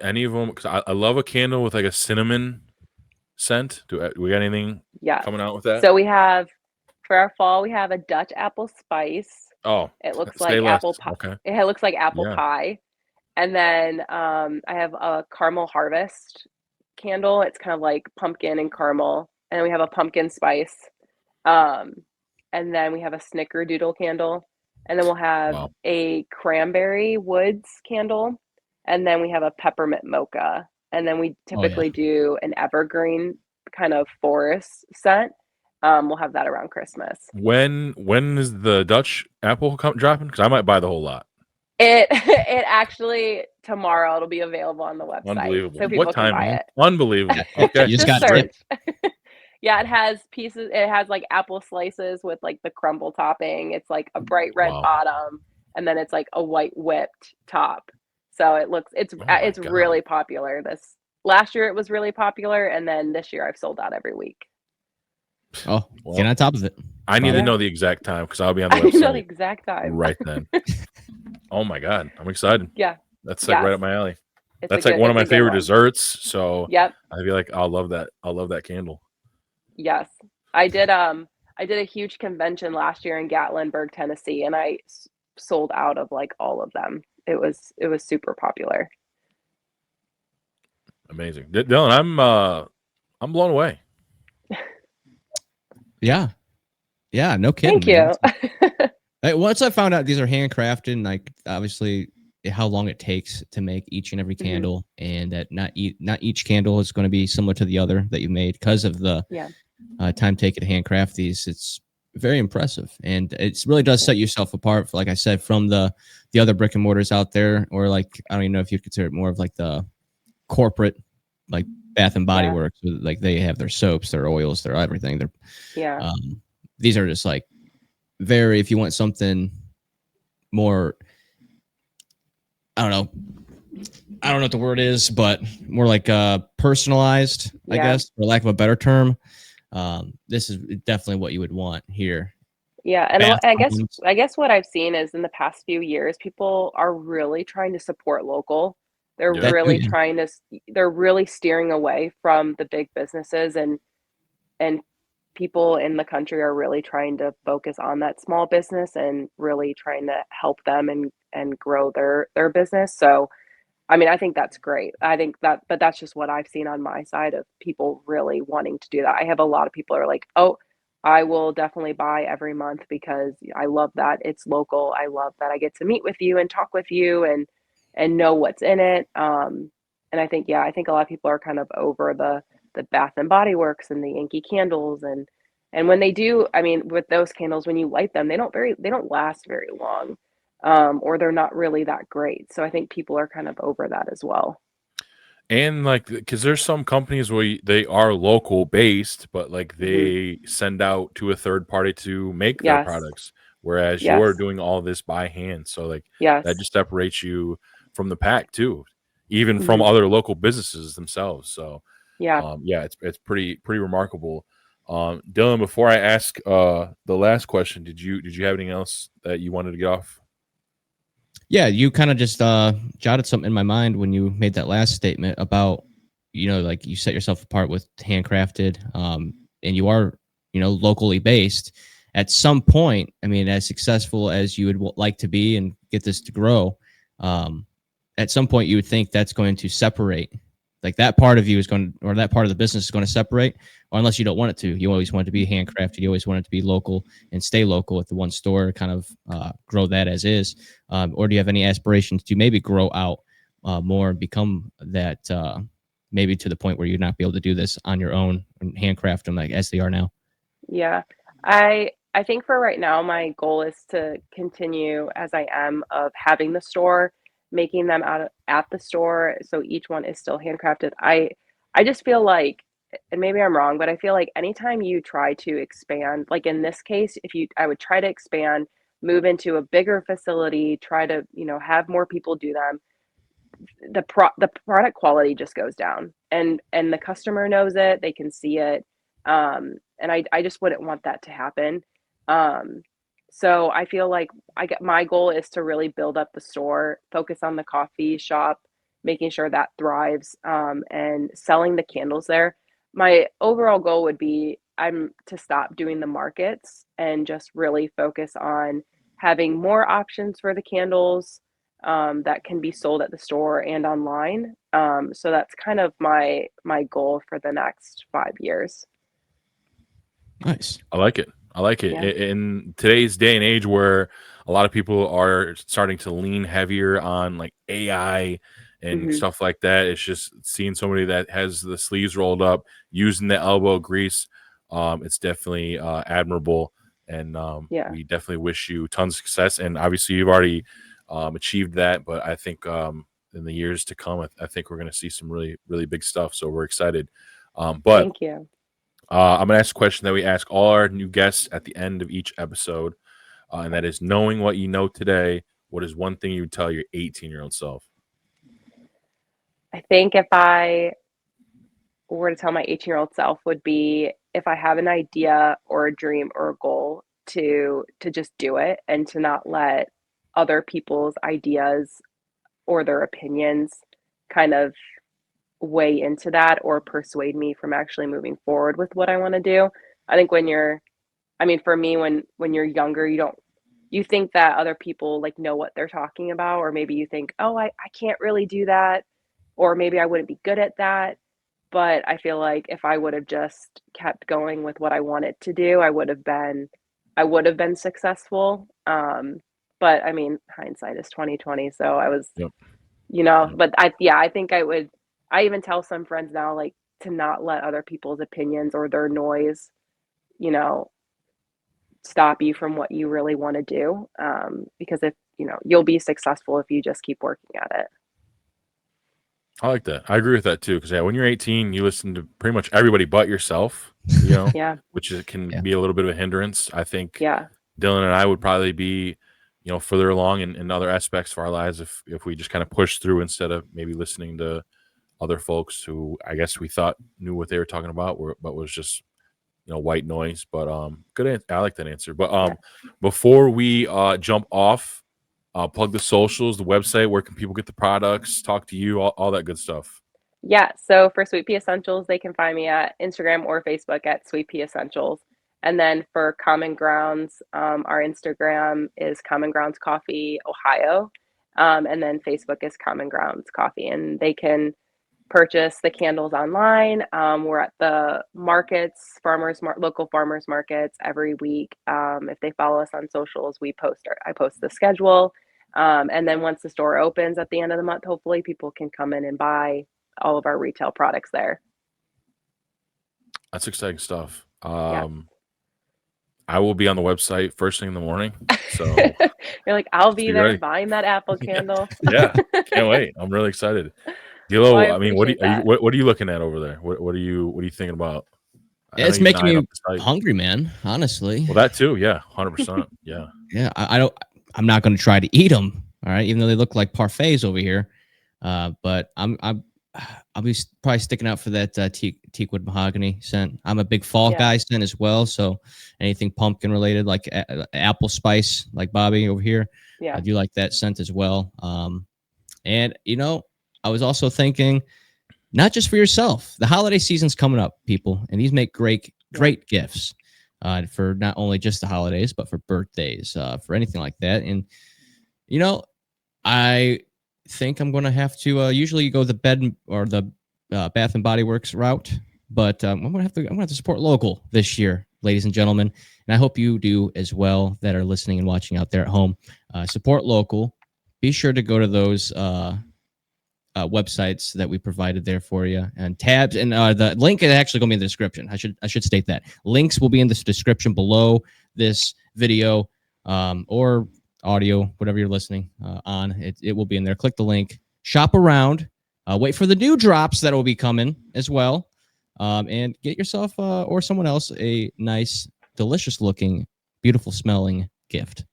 Any of them? Because I love a candle with like a cinnamon scent. Do we got anything Yeah. coming out with that? So for our fall, we have a Dutch apple spice. Oh, It looks say like less. apple pie. Okay. It looks like apple Yeah. pie. And then I have a caramel harvest candle. It's kind of like pumpkin and caramel. And then we have a pumpkin spice. And then we have a snickerdoodle candle. And then we'll have Wow. a cranberry woods candle. And then we have a peppermint mocha. And then we typically do an evergreen kind of forest scent. We'll have that around Christmas. When is the Dutch apple dropping? Because I might buy the whole lot. It actually tomorrow it'll be available on the website, Unbelievable. so people What can buy timing? it. Unbelievable. Okay. You just Just got search. it. Yeah, it has pieces. It has like apple slices with like the crumble topping. It's like a bright red Wow. bottom, and then it's like a white whipped top. So it's my God. really popular. This last year it was really popular, and then this year I've sold out every week. Oh, Well, get on top of it. I need to Yeah. know the exact time because I'll be on the I know the website exact time. right then. Oh my God, I'm excited. Yeah, That's like Yes. right up my alley. it's That's a like good- one of it's my a good favorite one. desserts. So Yep. I feel like I'll love that. I'll love that candle. Yes. I did a huge convention last year in Gatlinburg, Tennessee, and I sold out of like all of them. It was super popular. Amazing, Dylan. I'm blown away. Yeah. Yeah, no kidding. Thank man. you. Once I found out these are handcrafted, and like obviously how long it takes to make each and every candle, and that not each candle is going to be similar to the other that you made because of the Yeah. Time taken to handcraft these. It's very impressive, and it really does set yourself apart, like I said, from the other brick and mortars out there, or like I don't even know if you'd consider it more of like the corporate, like Bath and Body Yeah. Works. Like they have their soaps, their oils, their everything. Yeah. These are just like very, if you want something more, I don't know what the word is, but more like personalized, I Yeah. guess, for lack of a better term. This is definitely what you would want here. Yeah, and Bath I bombs. guess what I've seen is in the past few years, people are really trying to support local. They're Yeah. really Yeah. trying to they're really steering away from the big businesses, and people in the country are really trying to focus on that small business and really trying to help them and grow their business. So, I mean, I think that's great. I think that, but that's just what I've seen on my side of people really wanting to do that. I have a lot of people who are like, "Oh, I will definitely buy every month because I love that it's local. I love that I get to meet with you and talk with you and know what's in it." And I think, yeah, I think a lot of people are kind of over the Bath and Body Works and the Yankee candles, and when they do, I mean, with those candles, when you light them, they don't last very long, or they're not really that great. So I think people are kind of over that as well. And like, because there's some companies where they are local based, but like Hmm. they send out to a third party to make their Yes, products, whereas you're yes, doing all this by hand. So like that yes. just separates you from the pack too, even from Hmm. other local businesses themselves. So Yeah. yeah, it's pretty remarkable. Dylan, before I ask the last question, did you have anything else that you wanted to get off? Yeah, you kind of just jotted something in my mind when you made that last statement about, like you set yourself apart with handcrafted, and you are, locally based. At some point, I mean, as successful as you would like to be and get this to grow, um, at some point you would think that's going to separate. Like that part of you is going, or that part of the business is going to separate, or unless you don't want it to. You always want it to be handcrafted. You always want it to be local and stay local at the one store, kind of grow that as is. Or do you have any aspirations to maybe grow out more and become that maybe to the point where you'd not be able to do this on your own and handcraft them like as they are now? Yeah. I think for right now, my goal is to continue as I am of having the store, making them out at the store, so each one is still handcrafted. I just feel like, and maybe I'm wrong, but I feel like anytime you try to expand, like in this case, if you I would try to expand, move into a bigger facility, try to, have more people do them, the product quality just goes down, and the customer knows it, they can see it, and I just wouldn't want that to happen. um, so I feel like my goal is to really build up the store, focus on the coffee shop, making sure that thrives, and selling the candles there. My overall goal would be I'm to stop doing the markets and just really focus on having more options for the candles, that can be sold at the store and online. So that's kind of my goal for the next 5 years. Nice. I like it. I like it. Yeah. In today's day and age where a lot of people are starting to lean heavier on like AI and Hmm. stuff like that, it's just seeing somebody that has the sleeves rolled up, using the elbow grease. It's definitely admirable. And Yeah. we definitely wish you tons of success. And obviously, you've already achieved that. But I think in the years to come, I think we're going to see some really, really big stuff. So we're excited. But Thank you. I'm going to ask a question that we ask all our new guests at the end of each episode. And that is, knowing what you know today, what is one thing you would tell your 18-year-old self? I think if I were to tell my 18-year-old self would be if I have an idea or a dream or a goal to just do it and to not let other people's ideas or their opinions kind of weigh into that or persuade me from actually moving forward with what I want to do. I think I mean, for me, when you're younger, you think that other people like know what they're talking about, or maybe you think, oh, I can't really do that, or maybe I wouldn't be good at that. But I feel like if I would have just kept going with what I wanted to do, I would have been successful. But I mean, hindsight is 2020, so I was, Yep. Yep. but I think I would. I even tell some friends now, like, to not let other people's opinions or their noise, you know, stop you from what you really want to do. Because if you'll be successful if you just keep working at it. I like that. I agree with that too. Because yeah, when you're 18, you listen to pretty much everybody but yourself. Yeah, Which can Yeah. be a little bit of a hindrance. I think yeah, Dylan and I would probably be, further along in other aspects of our lives if we just kind of push through instead of maybe listening to other folks who I guess we thought knew what they were talking about, but was just white noise. But good. I like that answer. But yeah. before we jump off, Plug the socials, the website. Where can people get the products? Talk to you, all that good stuff. Yeah, so for Sweet Pea Essentials, they can find me at Instagram or Facebook at Sweet Pea Essentials. And then for Common Grounds, our Instagram is Common Grounds Coffee Ohio. And then Facebook is Common Grounds Coffee. And they can purchase the candles online. We're at the markets, local farmers markets every week. If they follow us on socials, I post the schedule. And then once the store opens at the end of the month, hopefully people can come in and buy all of our retail products there. That's exciting stuff. Yeah. I will be on the website first thing in the morning. So You're like, I'll be be there ready. buying that apple candle. Yeah, can't wait. I'm really excited. Well, I Dilo, I mean, what appreciate are you that. what are you looking at over there? What are you thinking about? I know It's you've been making eyeing me up the site. hungry, man. Honestly. Well, that too. Yeah, 100%. Yeah. Yeah, I don't. I'm not going to try to eat them. All right, even though they look like parfaits over here, but I'll be probably sticking out for that teakwood mahogany scent. I'm a big fall Yeah. guy scent as well. So anything pumpkin related, like apple spice, like Bobby over here, Yeah. I do like that scent as well. And I was also thinking, not just for yourself. The holiday season's coming up, people, and these make great gifts. For not only just the holidays, but for birthdays, for anything like that. And, I think I'm going to have to usually go the bed or the Bath and Body Works route, but I'm going to have to support local this year, ladies and gentlemen. And I hope you do as well that are listening and watching out there at home. Support local. Be sure to go to those websites that we provided there for you, and tabs, and the link is actually going to be in the description. I should state that links will be in this description below this video, or audio, whatever you're listening on. It will be in there. Click the link, shop around, wait for the new drops that will be coming as well, and get yourself or someone else a nice, delicious looking, beautiful smelling gift.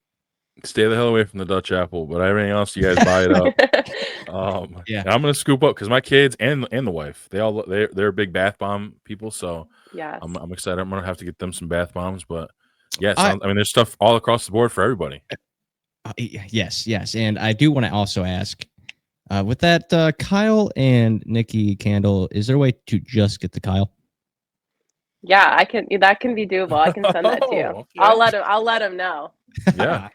Stay the hell away from the Dutch apple, but everything else you guys buy it up. Yeah, I'm gonna scoop up because my kids and the wife, they're big bath bomb people, so Yes. I'm excited. I'm gonna have to get them some bath bombs, but yeah, I mean, there's stuff all across the board for everybody. Yes, and I do want to also ask, with that Kyle and Nikki candle, is there a way to just get the Kyle? Yeah, I can. That can be doable. I can send that to you. Okay. I'll let him know. Yeah.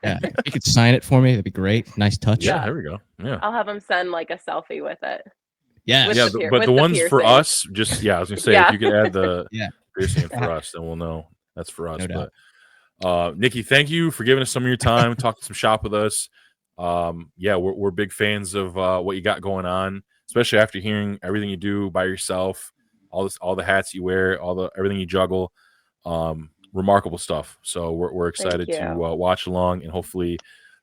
Yeah, if you could sign it for me, that'd be great. Nice touch. Yeah, there we go. Yeah. I'll have him send like a selfie with it. Yes. With Yeah, the but with the the ones for piercing. us, just I was gonna say Yeah. if you could add the Yeah. piercing in for us, then we'll know that's for us. No doubt. But Nikki, thank you for giving us some of your time, talking some shop with us. Yeah, we're big fans of what you got going on, especially after hearing everything you do by yourself, all the hats you wear, everything you juggle. Remarkable stuff. So we're excited to watch along, and hopefully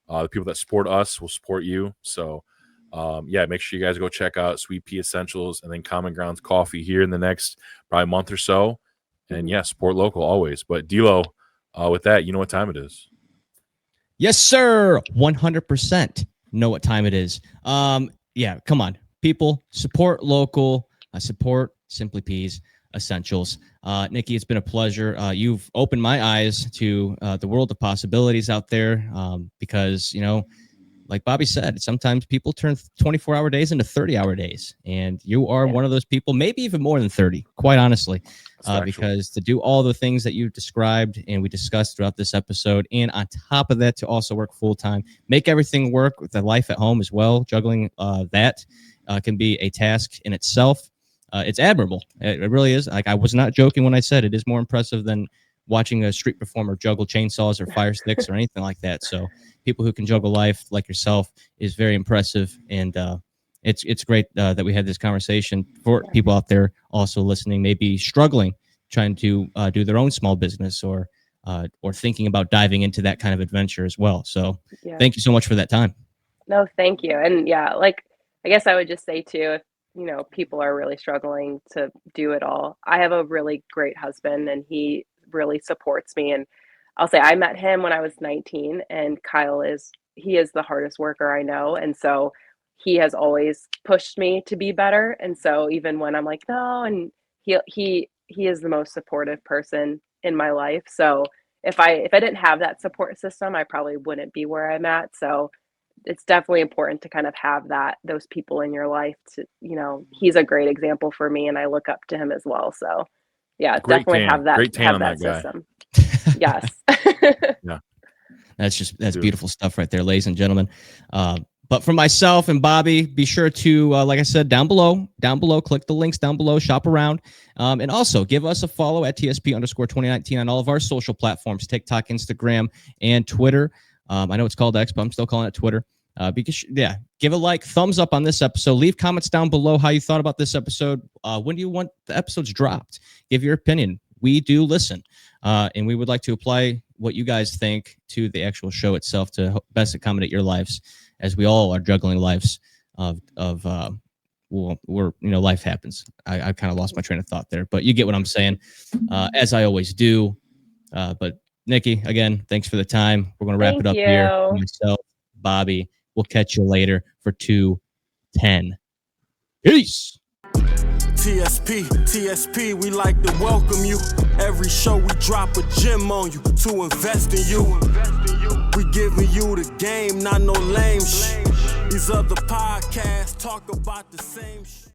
the people that support us will support you. So yeah, make sure you guys go check out Sweet Pea Essentials and then Common Grounds Coffee here in the next probably month or so. And yeah, support local always. But Dilo, with that, you know what time it is. Yes, sir. 100% know what time it is. Yeah, come on, people, support local, support Simply Peas Essentials. Nikki, it's been a pleasure. You've opened my eyes to the world of possibilities out there, because, like Bobby said, sometimes people turn 24-hour days into 30-hour days, and you are one of those people, maybe even more than 30, quite honestly, because to do all the things that you described and we discussed throughout this episode, and on top of that, to also work full-time, make everything work with the life at home as well, juggling that can be a task in itself. It's admirable. It really is. Like, I was not joking when I said it is more impressive than watching a street performer juggle chainsaws or fire sticks or anything like that. So people who can juggle life like yourself is very impressive. And it's great that we had this conversation for people out there also listening, maybe struggling, trying to do their own small business or thinking about diving into that kind of adventure as well. So thank you so much for that time. No, thank you. And yeah, like, I guess I would just say too, if people are really struggling to do it all, I have a really great husband and he really supports me. And I'll say I met him when I was 19, and he is the hardest worker I know. And so he has always pushed me to be better. And so even when I'm like, no, and he is the most supportive person in my life. So if I didn't have that support system, I probably wouldn't be where I'm at. So it's definitely important to kind of have those people in your life to, he's a great example for me and I look up to him as well. So yeah, Great definitely tan. Great tan have on that that guy. system. Yes. Yeah. That's beautiful stuff right there, ladies and gentlemen. But for myself and Bobby, be sure to, like I said, down below, click the links down below, shop around. And also give us a follow at TSP_2019 on all of our social platforms, TikTok, Instagram, and Twitter. I know it's called X, but I'm still calling it Twitter. Give a like, thumbs up on this episode. Leave comments down below how you thought about this episode. When do you want the episodes dropped? Give your opinion. We do listen. And we would like to apply what you guys think to the actual show itself to best accommodate your lives, as we all are juggling lives life happens. I kind of lost my train of thought there, but you get what I'm saying, as I always do. But Nikki, again, thanks for the time. We're going to wrap it up here. Myself, Bobby, we'll catch you later for 210. Peace. TSP, we like to welcome you. Every show we drop a gem on you to invest in you. We giving you the game, not no lame shit. These other podcasts talk about the same shit.